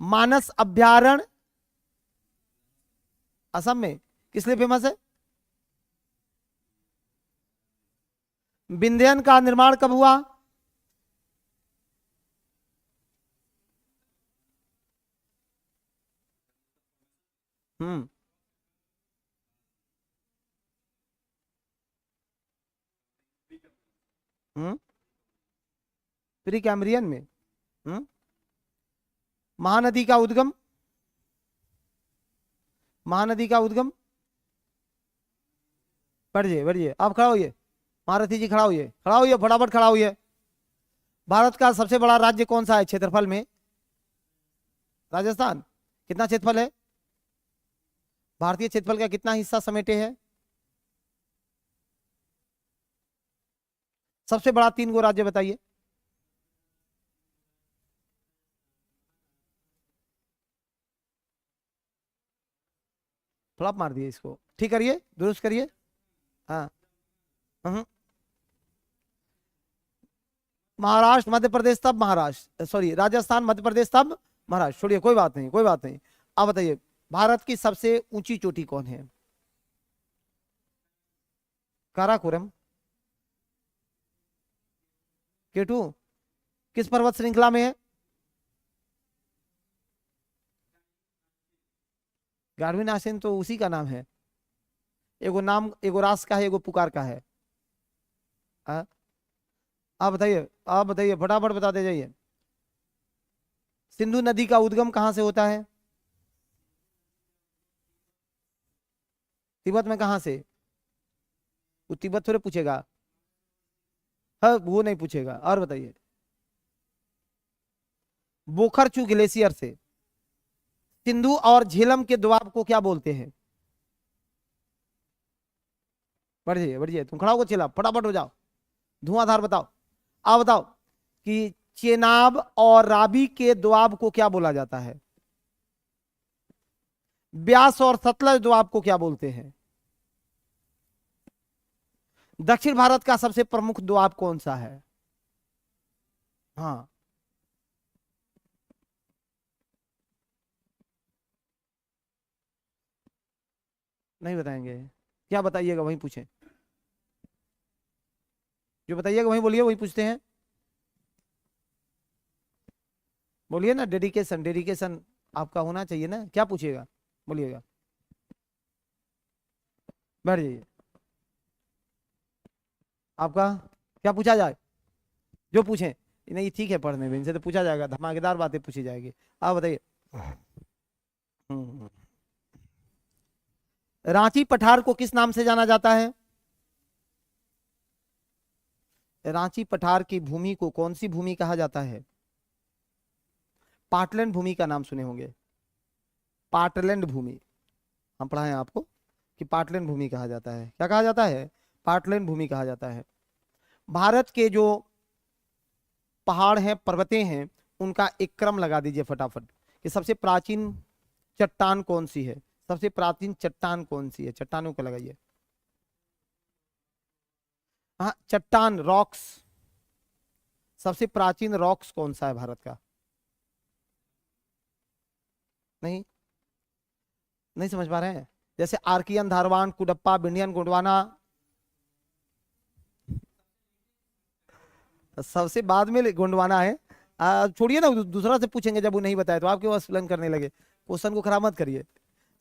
मानस अभ्यारण्य असम में, किस लिए फेमस है? विंध्यन का निर्माण कब हुआ? हम्म हम्म प्री कैम्ब्रियन में। हम्म महानदी का उद्गम, महानदी का उद्गम। बढ़िए बढ़िए, आप खड़ा होइए, महारथी जी खड़ा होइए, खड़ा होइए, फटाफट खड़ा होइए। भारत का सबसे बड़ा राज्य कौन सा है क्षेत्रफल में? राजस्थान। कितना क्षेत्रफल है? भारतीय क्षेत्रफल का कितना हिस्सा समेटे है? सबसे बड़ा 3 गो राज्य बताइए। फ्लॉप मार दिए इसको, ठीक करिए, दुरुस्त करिए। हाँ। हम्म। महाराष्ट्र, मध्य प्रदेश, तब महाराष्ट्र, सॉरी राजस्थान, मध्य प्रदेश, तब महाराष्ट्र। छोड़िए, कोई बात नहीं, कोई बात नहीं। आप बताइए, भारत की सबसे ऊंची चोटी कौन है? काराकोरम। केटू किस पर्वत श्रृंखला में है? गार्विन आसेन तो उसी का नाम है। एगो नाम, एगो राष्ट्र का है, एगो पुकार का है। आ? आप बताइए, आप बताइए, फटाफट बताते जाइए। सिंधु नदी का उद्गम कहां से होता है? तिब्बत में कहां से? वो तिब्बत थोड़े पूछेगा, हाँ वो नहीं पूछेगा। और बताइए, बोखरचू ग्लेशियर से। सिंधु और झेलम के दोआब को क्या बोलते हैं? बढ़िए बढ़िए, तुम खड़ा होकर चिल्ला, फटाफट हो जाओ, धुआंधार बताओ। आप बताओ कि चेनाब और राबी के दोआब को क्या बोला जाता है? ब्यास और सतलज दोआब को क्या बोलते हैं? दक्षिण भारत का सबसे प्रमुख दोआब कौन सा है? हाँ। नहीं बताएंगे? क्या बताइएगा वही पूछें, जो बताइएगा वही बोलिए, वही पूछते हैं। बोलिए ना, डेडिकेशन, डेडिकेशन आपका होना चाहिए ना, क्या पूछिएगा, बोलिएगा। बैठ जाइए। आपका क्या पूछा जाए? जो पूछें। नहीं ठीक है, पढ़ने में इनसे तो पूछा जाएगा, धमाकेदार बातें पूछी जाएगी। आप बताइए। हम्म। रांची पठार को किस नाम से जाना जाता है? रांची पठार की भूमि को कौन सी भूमि कहा जाता है? पाटलैंड भूमि का नाम सुने होंगे, पाटलैंड भूमि। हम पढ़ाए हैं आपको कि पाटलैंड भूमि कहा जाता है। क्या कहा जाता है? पाटलैंड भूमि कहा जाता है। भारत के जो पहाड़ हैं, पर्वतें हैं, उनका एक क्रम लगा दीजिए फटाफट, कि सबसे प्राचीन चट्टान कौन सी है? सबसे प्राचीन चट्टान कौन सी है? चट्टानों को लगाइए। हाँ, चट्टान, रॉक्स। सबसे प्राचीन रॉक्स कौन सा है भारत का? नहीं, नहीं समझ पा रहे हैं? जैसे आर्कियन, धारवान, कुडप्पा, बिंडियन, गोंडवाना। सबसे बाद में गोंडवाना है। छोड़िए ना, दूसरा से पूछेंगे जब वो नहीं बताए तो आपके पास एक्सप्लेन करने लगे। क्वेश्चन को खराब मत करिए।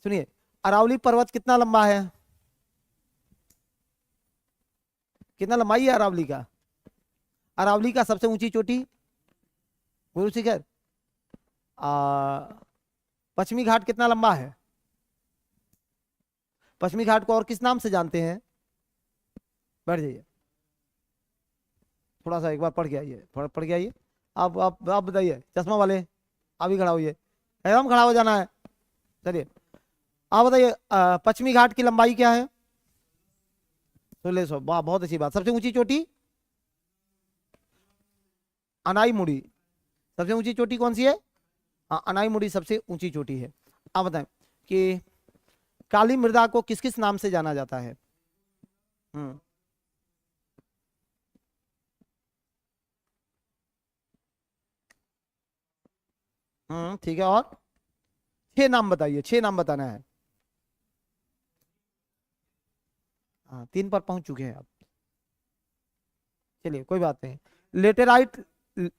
सुनिए, अरावली पर्वत कितना लंबा है? कितना लंबाई है अरावली का? अरावली का सबसे ऊंची चोटी? गुरु शिखर। आ, पश्चिमी घाट कितना लंबा है? पश्चिमी घाट को और किस नाम से जानते हैं? बैठ जाइए, थोड़ा सा एक बार पढ़ के आइए, पढ़ के आइए। आप बताइए, चश्मा वाले आप भी खड़ा होइए, एकदम खड़ा हो जाना है। चलिए आप बताइए, पश्चिमी घाट की लंबाई क्या है? 1600। वाह, बहुत अच्छी बात। सबसे ऊंची चोटी? अनाई मुड़ी। सबसे ऊंची चोटी कौन सी है? हाँ, अनाई मुड़ी सबसे ऊंची चोटी है। आप बताएं कि काली मृदा को किस किस नाम से जाना जाता है? हम्म ठीक है, और 6 नाम बताइए, 6 नाम बताना है। हाँ, 3 पर पहुंच चुके हैं आप। चलिए कोई बात नहीं। लेटेराइट,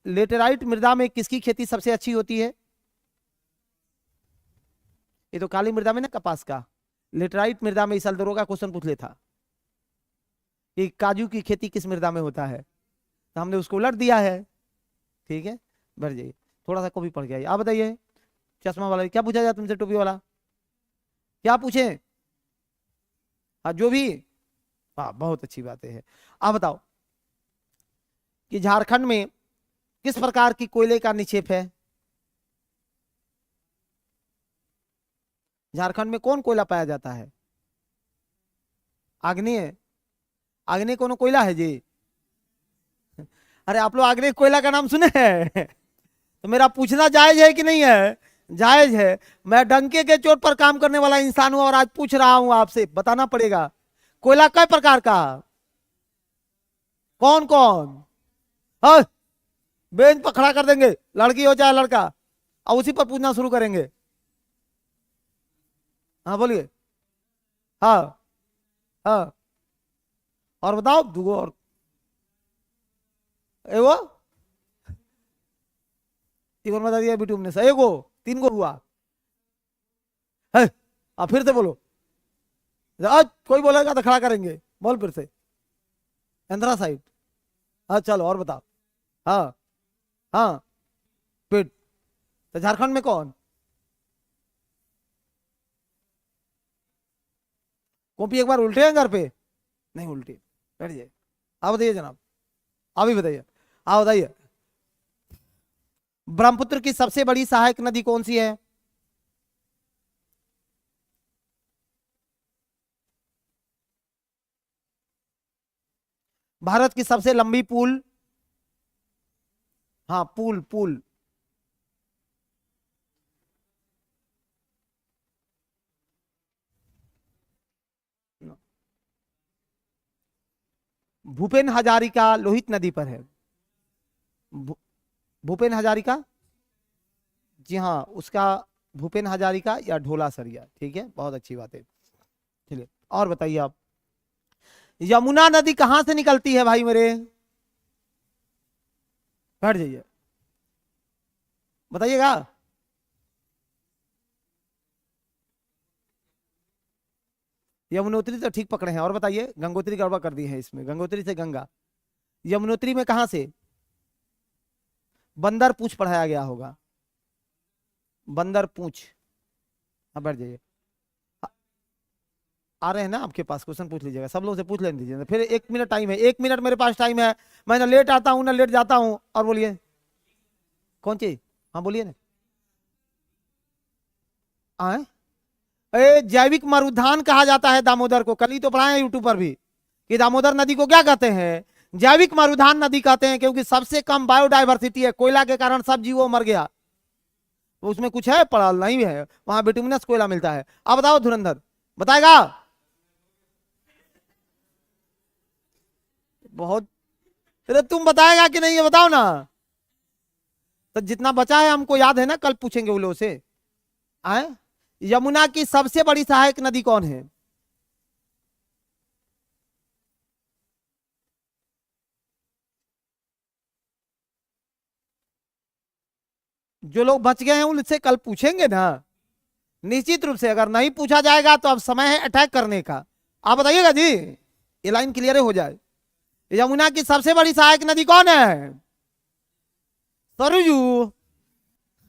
लेटेराइट मृदा में किसकी खेती सबसे अच्छी होती है? ये तो काली मृदा में ना कपास का। लेटेराइट मृदा में इस साल दरोगा क्वेश्चन पूछ ले था कि काजू की खेती किस मृदा में होता है, तो हमने उसको उलट दिया है। ठीक है, बढ़ जाइए, थोड़ा सा कॉपी पढ़ के आइए। आप बताइए, चश्मा वाला क्या पूछा जाए तुमसे, टोपी वाला क्या पूछे? हाँ, जो भी। हाँ, बहुत अच्छी बात है। आप बताओ कि झारखंड में किस प्रकार की कोयले का निक्षेप है? झारखंड में कौन कोयला पाया जाता है? आग्नेय? आग्नेय कौन कोयला है जी? अरे आप लोग आग्नेय कोयला का नाम सुने हैं? तो मेरा पूछना जायज है कि नहीं है? जायज है। मैं डंके के चोट पर काम करने वाला इंसान हूं और आज पूछ रहा हूं आपसे, बताना पड़ेगा। कोयला कई प्रकार का? कौन कौन? हाँ, बेंच पर खड़ा कर देंगे, लड़की हो चाहे लड़का, और उसी पर पूछना शुरू करेंगे। हाँ बोलिए। हाँ। हाँ, और बताओ दूगो और। एगो? तीन बता दिया बिटू ने, एगो 3 गो हुआ है। अब फिर से बोलो, आज कोई बोलेगा तो खड़ा करेंगे। बोल फिर से। एंथ्रासाइट। हाँ चलो, और बताओ। हाँ। हाँ, पिट। तो झारखंड में कौन? कॉपी एक बार उल्टे हैं घर पे? नहीं उल्टे, बैठ जाइए। आप बताइए जनाब, आप ही बताइए। आप बताइए, ब्रह्मपुत्र की सबसे बड़ी सहायक नदी कौन सी है? भारत की सबसे लंबी पुल? हाँ, पुल पुल। भूपेन हजारिका लोहित नदी पर है। भू- भूपेन हजारिका, जी हाँ उसका, भूपेन हजारिका या ढोला सरिया। ठीक है, बहुत अच्छी बात है। चलिए और बताइए आप, यमुना नदी कहां से निकलती है भाई मेरे? बैठ जाइए, बताइएगा। यमुनोत्री तो ठीक पकड़े हैं, और बताइए। गंगोत्री गड़बड़ कर दी है इसमें, गंगोत्री से गंगा। यमुनोत्री में कहां से? बंदर पूछ पढ़ाया गया होगा, बंदर पूछ। हाँ बैठ जाइए। आ आ रहे हैं ना आपके पास, क्वेश्चन पूछ लीजिएगा, सब लोग से पूछ लेने दीजिए, फिर 1 मिनट टाइम है, 1 मिनट मेरे पास टाइम है। मैं ना लेट आता हूँ ना लेट जाता हूँ। और बोलिए कौन चीज? हाँ बोलिए ना। आए, जैविक मरुद्यान कहा जाता है दामोदर को, कल ही तो पढ़ाए यूट्यूब पर भी कि दामोदर नदी को क्या कहते हैं? जैविक मरुद्यान नदी कहते हैं, क्योंकि सबसे कम बायोडायवर्सिटी है, कोयला के कारण सब जीवो मर गया। तो उसमें कुछ है पड़ा नहीं है, वहां बिटुमिनस कोयला मिलता है। अब बताओ धुरंधर, बताएगा? बहुत। अरे तुम बताएगा कि नहीं ये बताओ ना। तो जितना बचा है हमको याद है ना, कल पूछेंगे वो लोग से। आए, यमुना की सबसे बड़ी सहायक नदी कौन है? जो लोग बच गए हैं उनसे कल पूछेंगे ना, निश्चित रूप से। अगर नहीं पूछा जाएगा तो अब समय है अटैक करने का। आप बताइएगा जी, ये लाइन क्लियर हो जाए। यमुना की सबसे बड़ी सहायक नदी कौन है? सरयू।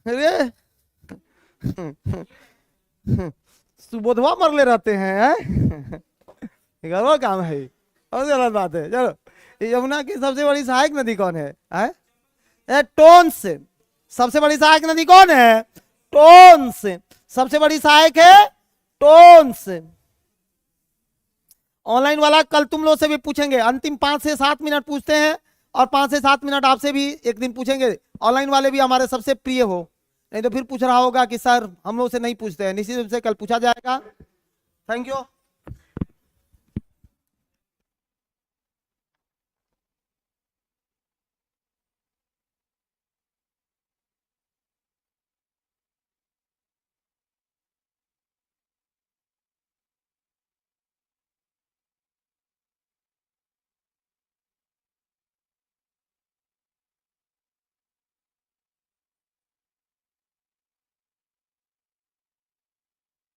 अरे सुबोधवा मरले रहते हैं। गलत काम है, और गलत बात है। चलो, यमुना की सबसे बड़ी सहायक नदी कौन है? टोन्स। सबसे बड़ी सहायक नदी कौन है? टोन्स। सबसे बड़ी सहायक है टोन्स। ऑनलाइन वाला कल तुम लोग से भी पूछेंगे, अंतिम 5 से 7 मिनट पूछते हैं, और 5 से 7 मिनट आपसे भी एक दिन पूछेंगे। ऑनलाइन वाले भी हमारे सबसे प्रिय हो, नहीं तो फिर पूछ रहा होगा कि सर हम लोग से नहीं पूछते हैं। निश्चित रूप से कल पूछा जाएगा। Thank you.